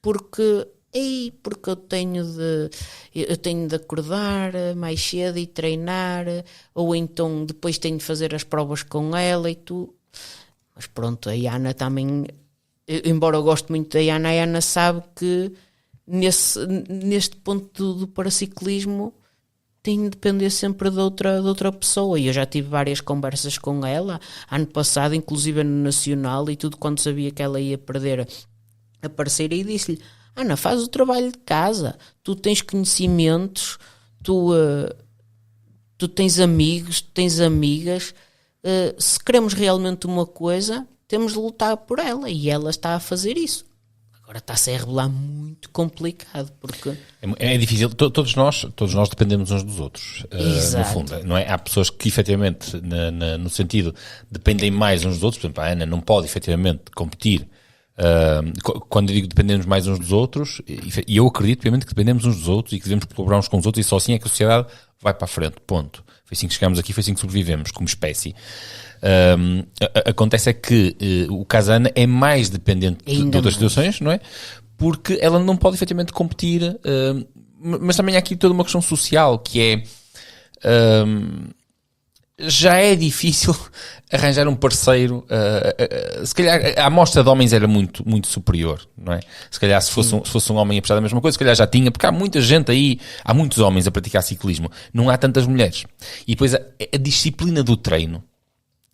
porque eu tenho de acordar mais cedo e treinar, ou então depois tenho de fazer as provas com ela e tu. Mas pronto, a Iana também, embora eu goste muito da Iana, a Iana sabe que neste ponto do paraciclismo tem de depender sempre de outra pessoa, e eu já tive várias conversas com ela, ano passado, inclusive no Nacional e tudo, quando sabia que ela ia perder a parceira, e disse-lhe: Ana, faz o trabalho de casa, tu tens conhecimentos, tu tens amigos, tu tens amigas, se queremos realmente uma coisa, temos de lutar por ela, e ela está a fazer isso. Agora está-se a revelar muito complicado, porque
é difícil. Todos nós dependemos uns dos outros, no fundo, não é? Há pessoas que efetivamente, no sentido, dependem mais uns dos outros. Por exemplo, a Ana não pode efetivamente competir. Quando eu digo dependemos mais uns dos outros, e eu acredito obviamente que dependemos uns dos outros e que devemos colaborar uns com os outros, e só assim é que a sociedade vai para a frente, ponto. Foi assim que chegámos aqui, foi assim que sobrevivemos como espécie. Acontece é que o caso Ana é mais dependente de outras situações, não é? Porque ela não pode efetivamente competir, mas também há aqui toda uma questão social, que é já é difícil arranjar um parceiro. Se calhar a amostra de homens era muito, muito superior, não é? Se calhar se fosse um homem a prestar a mesma coisa, se calhar já tinha, porque há muita gente aí, há muitos homens a praticar ciclismo, não há tantas mulheres. E depois a disciplina do treino,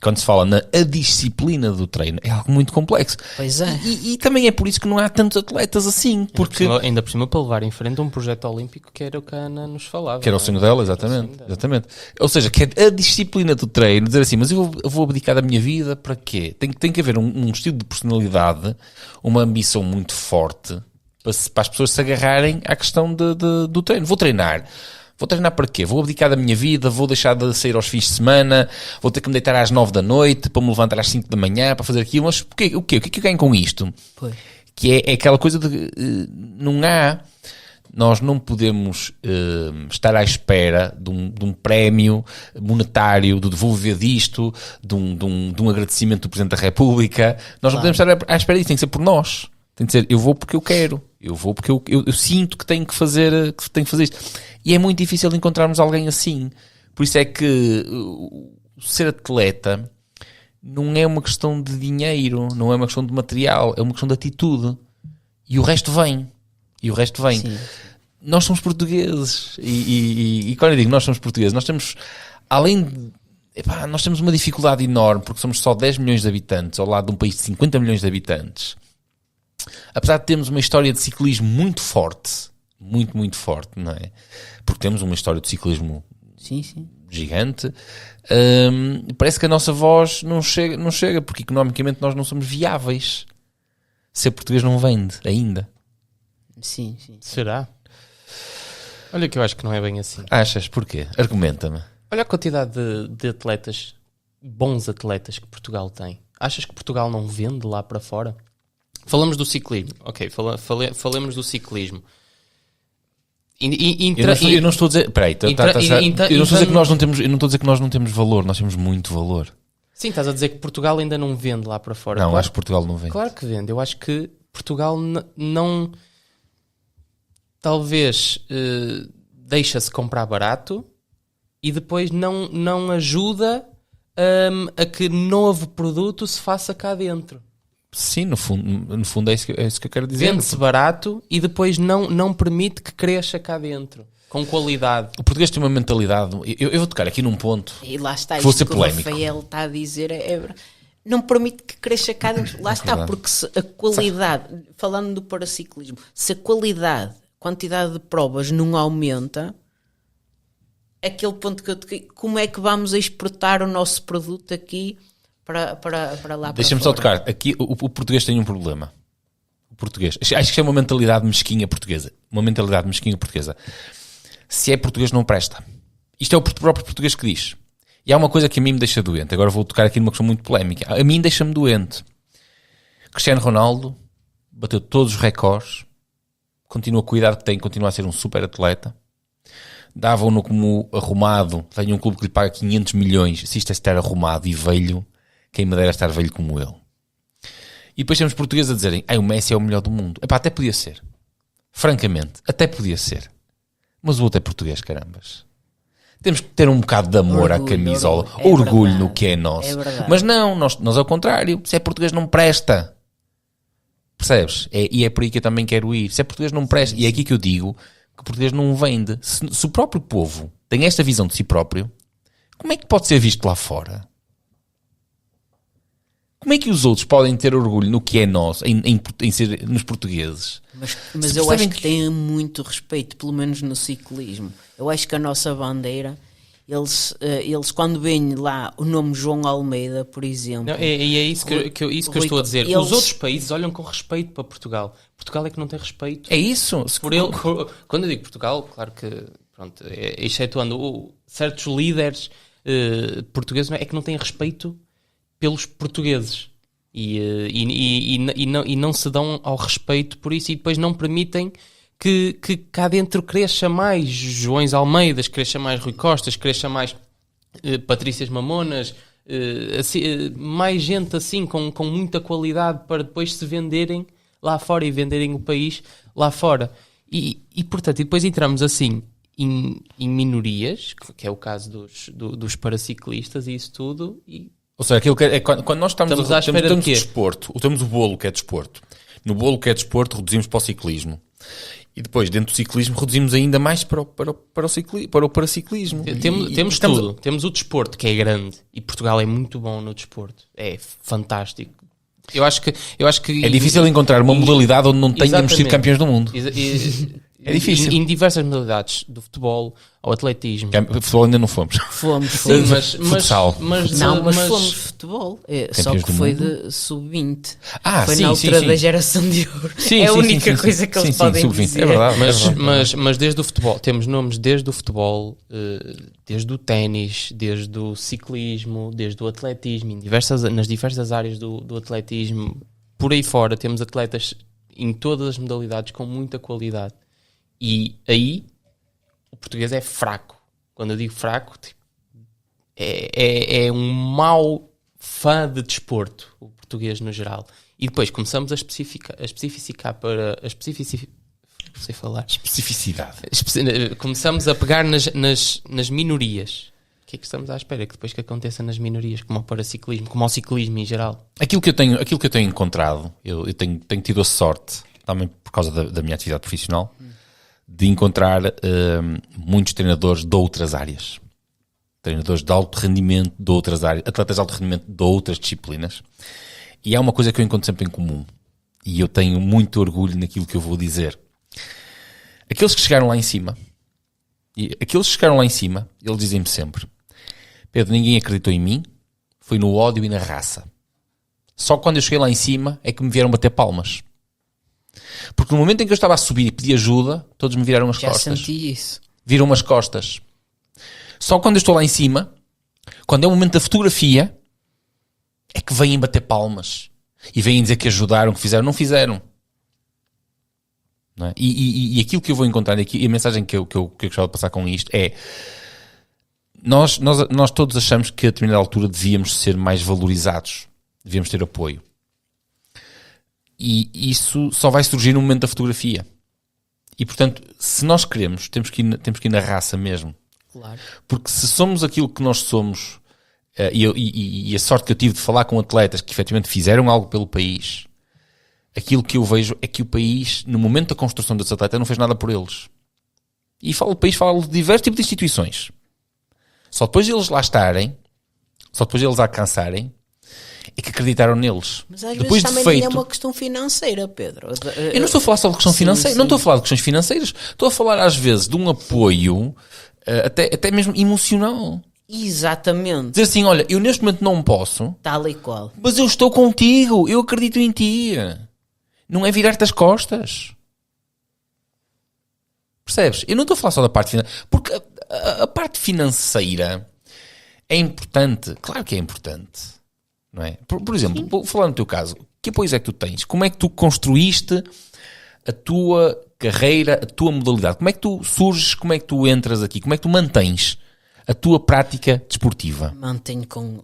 quando se fala na disciplina do treino, é algo muito complexo.
Pois é.
E também é por isso que não há tantos atletas assim. Porque
ainda por cima para levar em frente um projeto olímpico, que era o que a Ana nos falava.
Que era o sonho dela, exatamente. Ou seja, que é a disciplina do treino, dizer assim, mas eu vou abdicar da minha vida para quê? Tem que haver um estilo de personalidade, uma ambição muito forte para as pessoas se agarrarem à questão do treino. Vou treinar para quê? Vou abdicar da minha vida, vou deixar de sair aos fins de semana, vou ter que me deitar às 9 da noite para me levantar às 5 da manhã para fazer aquilo, mas o que é que eu ganho com isto?
Pois.
Que é aquela coisa de nós não podemos estar à espera de um prémio monetário, de viver disto, de um agradecimento do Presidente da República. Nós não podemos estar à espera disso, tem que ser por nós. Tem que ser, eu vou porque eu quero, eu vou porque eu sinto que tenho que fazer isto. E é muito difícil encontrarmos alguém assim. Por isso é que ser atleta não é uma questão de dinheiro, não é uma questão de material, é uma questão de atitude. E o resto vem.
Sim.
Nós somos portugueses. E quando eu digo nós somos portugueses, nós temos, nós temos uma dificuldade enorme, porque somos só 10 milhões de habitantes, ao lado de um país de 50 milhões de habitantes. Apesar de termos uma história de ciclismo muito forte, muito, muito forte, não é? Porque temos uma história de ciclismo gigante, parece que a nossa voz não chega, porque economicamente nós não somos viáveis. Ser português não vende ainda.
Sim.
Será? Olha que eu acho que não é bem assim.
Achas? Porquê? Argumenta-me.
Olha a quantidade de atletas, bons atletas que Portugal tem. Achas que Portugal não vende lá para fora? Falamos do ciclismo. Ok, falemos do ciclismo.
Eu não estou a dizer. Peraí, eu não estou a dizer que nós não temos. Eu não estou a dizer que nós não temos valor, nós temos muito valor.
Sim, estás a dizer que Portugal ainda não vende lá para fora.
Não,
claro,
acho que Portugal não vende.
Claro que vende. Eu acho que Portugal não. Talvez deixa-se comprar barato e depois não ajuda a que novo produto se faça cá dentro.
Sim, no fundo é isso que eu quero dizer.
Vende-se barato e depois não permite que cresça cá dentro, com qualidade.
O português tem uma mentalidade... Eu vou tocar aqui num ponto...
E lá está,
vou
isto
ser
que o
polémico.
Rafael está a dizer não permite que cresça cá dentro. Lá está,
verdade.
porque se a qualidade, falando do paraciclismo, se a quantidade de provas não aumenta, aquele ponto que eu toquei, como é que vamos exportar o nosso produto aqui para lá?
Deixa-me só tocar. Aqui o português tem um problema. O português. Acho que é uma mentalidade mesquinha portuguesa. Uma mentalidade mesquinha portuguesa. Se é português, não presta. Isto é o próprio português que diz. E há uma coisa que a mim me deixa doente. Agora vou tocar aqui numa questão muito polémica. A mim deixa-me doente. Cristiano Ronaldo bateu todos os recordes. Continua a cuidar que tem. Continua a ser um super atleta. Davam-no como arrumado. Tem um clube que lhe paga 500 milhões. Se isto é estar arrumado e velho, quem me dera estar velho como ele. E depois temos portugueses a dizerem: o Messi é o melhor do mundo. Epá, até podia ser. Francamente, até podia ser. Mas o outro é português, carambas. Temos que ter um bocado de amor à camisola. Orgulho no que é nosso. Mas não, nós ao contrário. Se é português não presta. Percebes? E é por aí que eu também quero ir. Se é português não presta. E é aqui que eu digo que o português não vende. Se o próprio povo tem esta visão de si próprio, como é que pode ser visto lá fora? Como é que os outros podem ter orgulho no que é nosso, em ser nos portugueses?
Mas eu acho que têm muito respeito, pelo menos no ciclismo. Eu acho que a nossa bandeira, eles quando veem lá o nome João Almeida, por exemplo...
Não, é isso que eu estou a dizer. Os outros países olham com respeito para Portugal. Portugal é que não tem respeito.
É isso.
Quando eu digo Portugal, claro que, pronto, excetuando certos líderes portugueses, é que não têm respeito pelos portugueses e não se dão ao respeito por isso, e depois não permitem que cá dentro cresça mais Joões Almeidas, cresça mais Rui Costas, cresça mais Patrícias Mamonas, mais gente assim com muita qualidade para depois se venderem lá fora e venderem o país lá fora. E portanto, e depois entramos assim em minorias, que é o caso dos paraciclistas e isso tudo.
Ou seja, aquilo que é, quando nós estamos
à espera
temos
de quê?
desporto, temos o bolo que é desporto. No bolo que é desporto reduzimos para o ciclismo. E depois, dentro do ciclismo, reduzimos ainda mais para o paraciclismo.
Temos tudo. Temos o desporto, que é grande. E Portugal é muito bom no desporto. É fantástico. Eu acho que
é difícil encontrar uma modalidade onde não tenhamos sido campeões do mundo. É difícil.
Em diversas modalidades, do futebol ao atletismo.
Futebol ainda não fomos.
Fomos.
Futsal.
Mas fomos futebol. Só que foi de sub-20. Foi
sim,
na altura
sim.
da geração de ouro.
Sim,
é a única coisa que eles podem dizer.
É verdade.
Mas desde o futebol, temos nomes desde o futebol, desde o ténis, desde o ciclismo, desde o atletismo, nas diversas áreas do atletismo. Por aí fora temos atletas em todas as modalidades com muita qualidade. E aí o português é fraco. Quando eu digo fraco, tipo, é um mau fã de desporto, o português no geral. E depois começamos a especificar para a especificidade. Começamos a pegar nas minorias. O que é que estamos à espera? Que depois que aconteça nas minorias, como ao paraciclismo, como ao ciclismo em geral?
Aquilo que eu tenho encontrado, eu tenho tido a sorte, também por causa da minha atividade profissional, de encontrar muitos treinadores de outras áreas. Treinadores de alto rendimento de outras áreas, atletas de alto rendimento de outras disciplinas. E há uma coisa que eu encontro sempre em comum. E eu tenho muito orgulho naquilo que eu vou dizer. Aqueles que chegaram lá em cima, eles dizem-me sempre: Pedro, ninguém acreditou em mim, foi no ódio e na raça. Só quando eu cheguei lá em cima é que me vieram bater palmas. Porque no momento em que eu estava a subir e pedi ajuda, todos me viraram as costas.
Já senti isso.
Viram-me as costas. Só quando eu estou lá em cima, quando é o momento da fotografia, é que vêm bater palmas. E vêm dizer que ajudaram, que fizeram. Não fizeram. Não é? E aquilo que eu vou encontrar aqui, e a mensagem que eu gostava de passar com isto é: nós todos achamos que a determinada altura devíamos ser mais valorizados, devíamos ter apoio. E isso só vai surgir no momento da fotografia. E portanto, se nós queremos, temos que ir na raça mesmo.
Claro.
Porque se somos aquilo que nós somos, e a sorte que eu tive de falar com atletas que efetivamente fizeram algo pelo país, aquilo que eu vejo é que o país, no momento da construção desse atleta, não fez nada por eles. E o país fala de diversos tipos de instituições. Só depois de eles lá estarem, só depois de eles alcançarem, é que acreditaram neles.
Mas às
depois
vezes
de
também
feito,
é uma questão financeira, Pedro.
eu não estou a falar só de questão financeira,
sim.
não estou a falar de questões financeiras, estou a falar às vezes de um apoio até mesmo emocional.
Exatamente.
Dizer assim, olha, eu neste momento não posso,
Tal e qual.
mas eu estou contigo, eu acredito em ti. Não é virar-te as costas. Percebes? Eu não estou a falar só da parte financeira, porque a parte financeira é importante. Claro que é importante. Não é? Por exemplo, vou falar no teu caso. Que apoios é que tu tens? Como é que tu construíste a tua carreira, a tua modalidade? Como é que tu surges? Como é que tu entras aqui? Como é que tu mantens a tua prática desportiva?
Mantenho com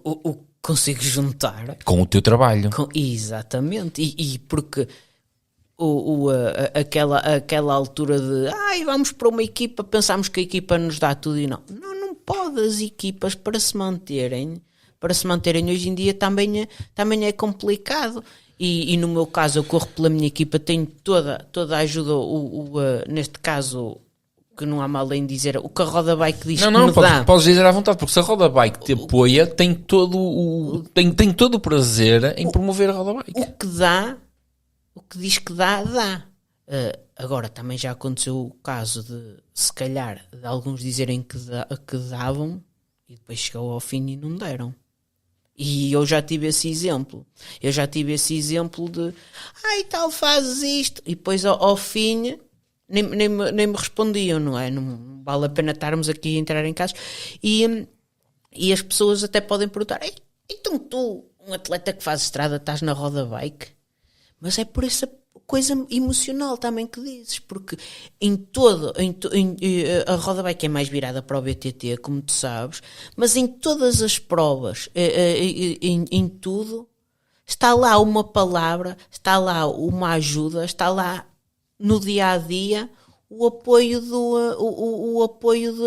o que consigo juntar.
Com o teu trabalho.
Exatamente. E porque aquela altura de vamos para uma equipa, pensamos que a equipa nos dá tudo e não pode. As equipas para se manterem hoje em dia também é complicado. E no meu caso eu corro pela minha equipa, tenho toda a ajuda, neste caso, que não há mal em dizer, o que a Roda Bike diz que me dá.
Podes dizer à vontade, porque se a Roda Bike te apoia, tem todo o prazer em promover a Roda Bike.
O que diz que dá. Agora, também já aconteceu o caso de, se calhar, de alguns dizerem que davam e depois chegou ao fim e não deram. E eu já tive esse exemplo. De, tal, fazes isto. E depois ao fim nem me respondiam, não é? Não vale a pena estarmos aqui a entrar em casos. E as pessoas até podem perguntar, então tu, um atleta que faz estrada, estás na Roda Bike? Mas é por essa coisa emocional também que dizes, porque a Roda Bike é mais virada para o BTT, como tu sabes, mas em todas as provas, em tudo, está lá uma palavra, está lá uma ajuda, está lá no dia a dia o apoio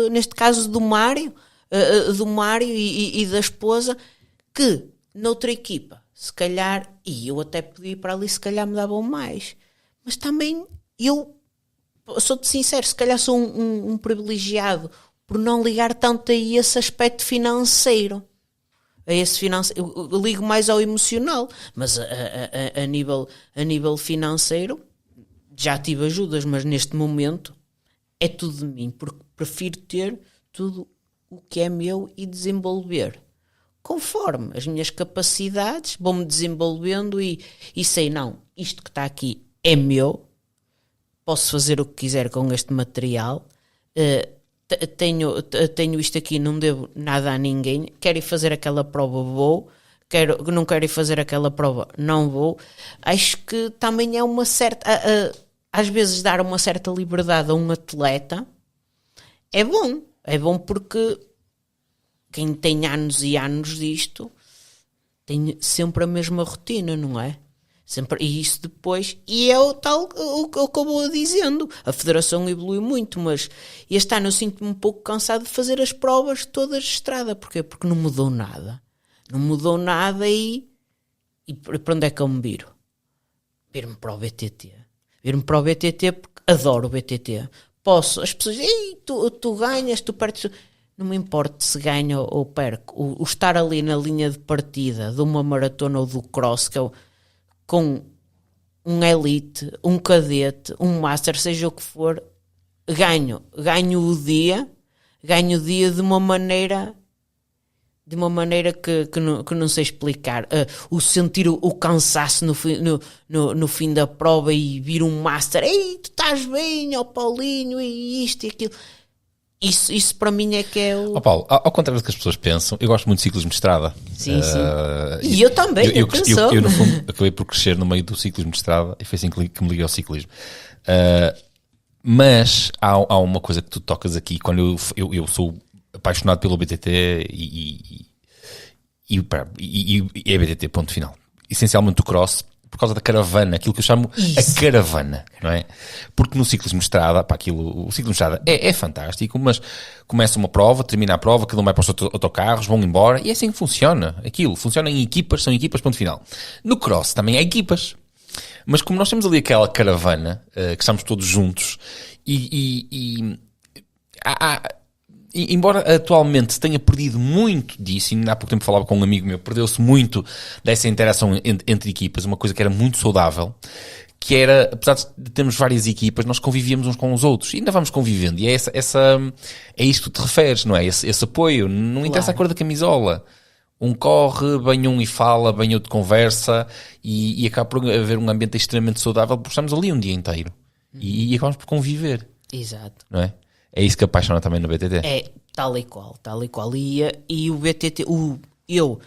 neste caso do Mário e da esposa, que noutra equipa se calhar, e eu até podia ir para ali, se calhar me davam mais. Mas também, eu sou-te sincero, se calhar sou um privilegiado por não ligar tanto a esse aspecto financeiro. Eu ligo mais ao emocional, mas a nível financeiro já tive ajudas, mas neste momento é tudo de mim, porque prefiro ter tudo o que é meu e desenvolver conforme as minhas capacidades, vou-me desenvolvendo e sei, não, isto que está aqui é meu, posso fazer o que quiser com este material, tenho isto aqui, não devo nada a ninguém, quero ir fazer aquela prova, vou, não quero ir fazer aquela prova, não vou. Acho que também é uma certa, às vezes dar uma certa liberdade a um atleta é bom porque quem tem anos e anos disto tem sempre a mesma rotina, não é? Sempre, e isso depois, e é o tal o que eu vou dizendo, a federação evoluiu muito, mas este ano eu sinto-me um pouco cansado de fazer as provas todas de estrada. Porquê? Porque não mudou nada e para onde é que eu me viro? Vir-me para o BTT porque adoro o BTT, as pessoas dizem, tu ganhas, tu perdes. Não me importa se ganho ou perco. O estar ali na linha de partida de uma maratona ou do cross, que é com um elite, um cadete, um master, seja o que for, ganho o dia de uma maneira que não sei explicar. O sentir o cansaço no fim da prova e vir um master, tu estás bem, ó Paulinho, e isto e aquilo. Isso para mim é que é o...
Paulo, ao contrário do que as pessoas pensam, eu gosto muito de ciclismo de estrada.
Sim. E eu também,
eu, no fundo, acabei por crescer no meio do ciclismo de estrada e foi assim que me liguei ao ciclismo. Mas há uma coisa que tu tocas aqui, quando eu sou apaixonado pelo BTT e é BTT, ponto final. Essencialmente o cross, por causa da caravana, aquilo que eu chamo a caravana, não é? Porque no ciclismo de estrada, o ciclismo de estrada é fantástico, mas começa uma prova, termina a prova, cada um vai para os autocarros, vão embora, e é assim que funciona. Aquilo funciona em equipas, são equipas, ponto final. No cross também há equipas. Mas como nós temos ali aquela caravana, que estamos todos juntos, embora atualmente se tenha perdido muito disso, e há pouco tempo falava com um amigo meu, perdeu-se muito dessa interação entre equipas, uma coisa que era muito saudável, que era, apesar de termos várias equipas, nós convivíamos uns com os outros, e ainda vamos convivendo, e é isto que tu te referes, não é? Esse apoio, não interessa a cor da camisola. Um corre, bem um e fala, bem outro conversa, e acaba por haver um ambiente extremamente saudável, porque estamos ali um dia inteiro. E acabamos por conviver.
Exato.
Não é? É isso que apaixona também no BTT.
É, tal e qual. E o BTT, eu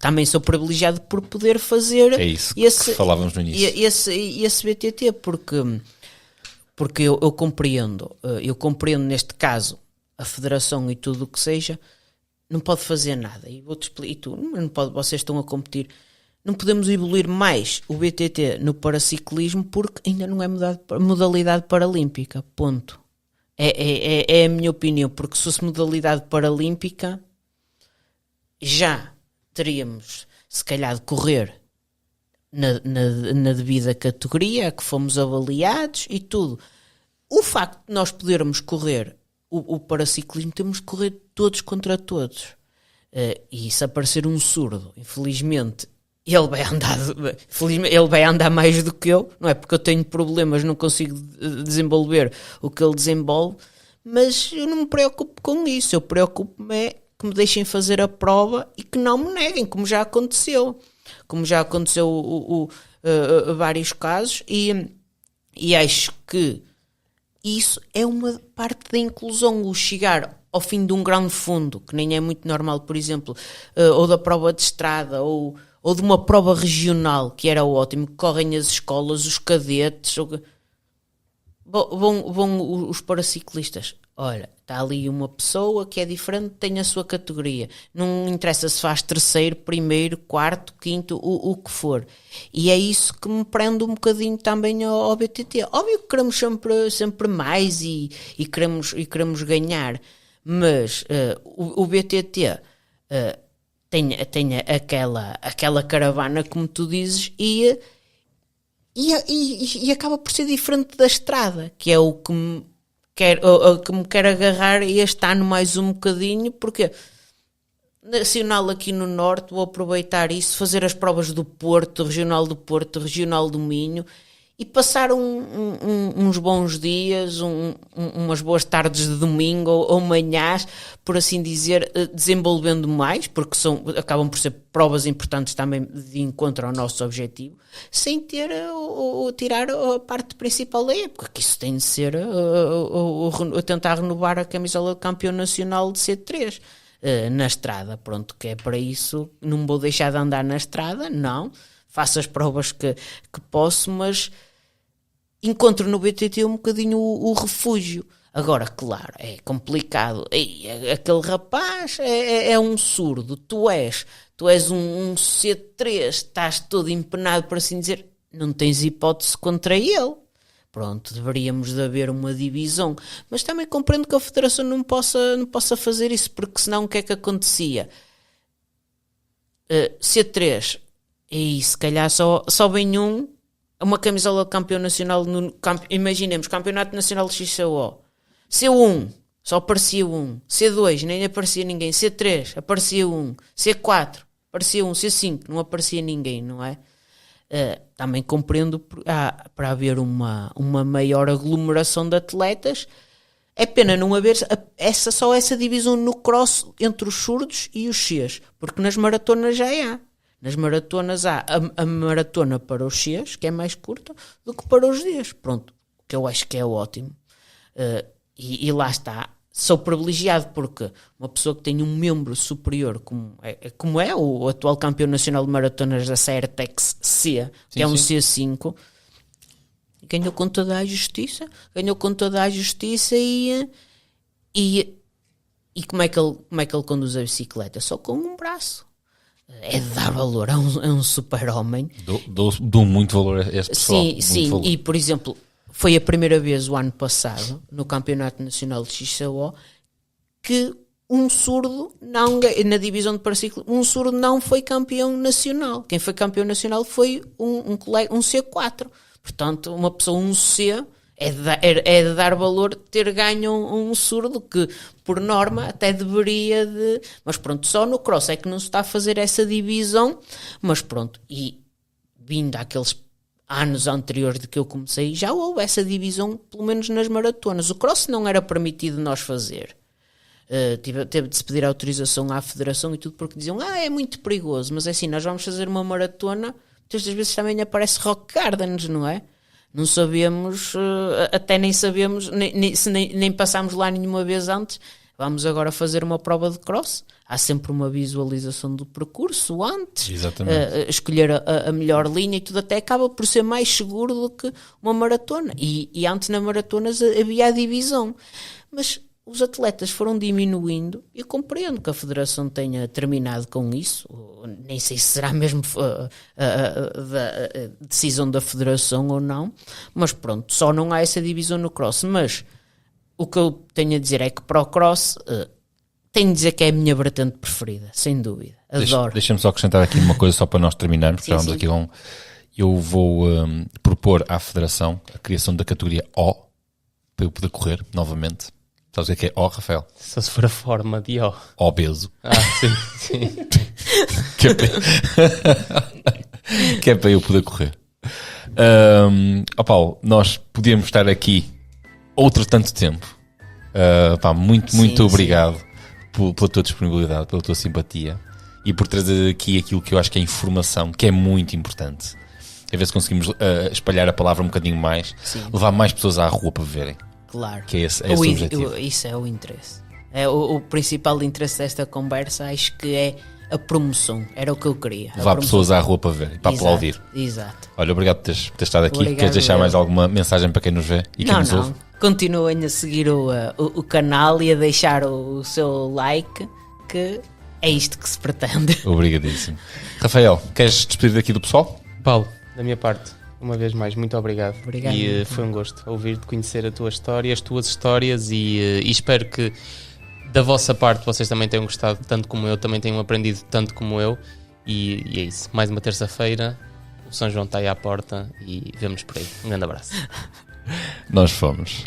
também sou privilegiado por poder fazer...
É isso que falávamos no início.
Esse BTT, porque eu compreendo neste caso a federação e tudo o que seja, não pode fazer nada. E vou-te explicar, vocês estão a competir. Não podemos evoluir mais o BTT no paraciclismo porque ainda não é modalidade paralímpica. Ponto. É a minha opinião, porque se fosse modalidade paralímpica, já teríamos, se calhar, de correr na devida categoria, que fomos avaliados e tudo. O facto de nós podermos correr o paraciclismo, temos de correr todos contra todos. E se aparecer um surdo, infelizmente, ele vai andar mais do que eu, não é? Porque eu tenho problemas, não consigo desenvolver o que ele desenvolve, mas eu não me preocupo com isso. Eu preocupo-me é que me deixem fazer a prova e que não me neguem, como já aconteceu. Vários casos, e acho que isso é uma parte da inclusão, o chegar ao fim de um grande fundo, que nem é muito normal, por exemplo, ou da prova de estrada, ou de uma prova regional, que era ótimo, que correm as escolas, os cadetes, vão os paraciclistas. Olha, está ali uma pessoa que é diferente, tem a sua categoria. Não interessa se faz terceiro, primeiro, quarto, quinto, o que for. E é isso que me prende um bocadinho também ao BTT. Óbvio que queremos sempre mais e queremos ganhar, mas o BTT tem aquela caravana, como tu dizes, e acaba por ser diferente da estrada, que é o que me quer agarrar este ano mais um bocadinho, porque nacional aqui no Norte, vou aproveitar isso, fazer as provas do Porto, Regional do Porto, Regional do Minho, e passar uns bons dias, umas boas tardes de domingo ou manhãs, por assim dizer, desenvolvendo mais, porque acabam por ser provas importantes também de encontro ao nosso objetivo, sem ter ou tirar a parte principal da época, que isso tem de ser tentar renovar a camisola de campeão nacional de C3 na estrada. Pronto, que é para isso, não vou deixar de andar na estrada, não. Faço as provas que posso, mas encontro no BTT um bocadinho o refúgio. Agora, claro, é complicado. Aquele rapaz é um surdo. Tu és um C3, estás todo empenado, por assim dizer, não tens hipótese contra ele. Pronto, deveríamos de haver uma divisão. Mas também compreendo que a Federação não possa fazer isso, porque senão o que é que acontecia? C3... E se calhar só vem uma camisola de campeão nacional, imaginemos, campeonato nacional de XCO. C1, só aparecia um. C2, nem aparecia ninguém. C3, aparecia um. C4, aparecia um. C5, não aparecia ninguém, não é? Também compreendo para haver uma maior aglomeração de atletas. É pena não haver só essa divisão no cross entre os surdos e os Cs, porque nas maratonas já há. Nas maratonas há a maratona para os Cs, que é mais curta, do que para os Ds. Pronto, que eu acho que é ótimo. E lá está. sou privilegiado porque uma pessoa que tem um membro superior como é o atual campeão nacional de maratonas da Saertex C, que é um C5, ganhou com toda a justiça e como é que ele conduz a bicicleta? Só com um braço. É de dar valor, é um super-homem.
Dou muito valor a esse pessoal.
Sim,
valor.
E por exemplo, foi a primeira vez o ano passado, no Campeonato Nacional de XCO, que um surdo, na divisão de paraciclo, um surdo não foi campeão nacional. Quem foi campeão nacional foi um colega, um C4. Portanto, uma pessoa, um C, é de dar valor ter ganho um surdo que, por norma, até deveria de... Mas pronto, só no cross é que não se está a fazer essa divisão. Mas pronto, e vindo àqueles anos anteriores de que eu comecei, já houve essa divisão, pelo menos nas maratonas. O cross não era permitido nós fazer. Teve de se pedir autorização à federação e tudo, porque diziam, é muito perigoso. Mas é assim, nós vamos fazer uma maratona, muitas das vezes também aparece Rock Gardens, não é? Não sabemos, até nem sabemos, nem passámos lá nenhuma vez antes. Vamos agora fazer uma prova de cross. Há sempre uma visualização do percurso antes.
Exatamente.
Escolher a melhor linha e tudo, até acaba por ser mais seguro do que uma maratona. E antes na maratonas havia a divisão. Mas os atletas foram diminuindo. Eu compreendo que a federação tenha terminado com isso. Nem sei se será mesmo a decisão da federação ou não. Mas pronto, só não há essa divisão no cross. Mas o que eu tenho a dizer é que para o cross, tenho de dizer que é a minha vertente preferida, sem dúvida. Adoro.
Deixa-me só acrescentar aqui uma coisa só para nós terminarmos. Sim. Aqui eu vou propor à federação a criação da categoria O, para eu poder correr novamente. Sabes o que é O, Rafael?
Só se for a forma de O.
Obeso.
Sim.
Que é para eu poder correr. Paulo, nós podíamos estar aqui outro tanto tempo. Muito obrigado pela tua disponibilidade, pela tua simpatia e por trazer aqui aquilo que eu acho que é informação, que é muito importante. A ver se conseguimos espalhar a palavra um bocadinho mais, levar mais pessoas à rua para verem.
Claro.
Que é esse o objetivo.
Isso é o interesse. O principal interesse desta conversa, acho que é a promoção. Era o que eu queria.
Levar pessoas à rua para verem, para aplaudir.
Exato.
Olha, obrigado por teres estado aqui.
Obrigado,
Queres deixar mais alguma mensagem para quem nos vê e quem nos ouve?
Continuem a seguir o canal e a deixar o seu like, que é isto que se pretende.
Obrigadíssimo. Rafael, queres despedir daqui do pessoal?
Paulo, da minha parte, uma vez mais, muito obrigado.
Obrigado.
E foi um gosto ouvir-te, conhecer a tua história, as tuas histórias e espero que da vossa parte vocês também tenham gostado tanto como eu, também tenham aprendido tanto como eu. E é isso. Mais uma terça-feira, o São João está aí à porta e vemo-nos por aí. Um grande abraço.
Nós fomos.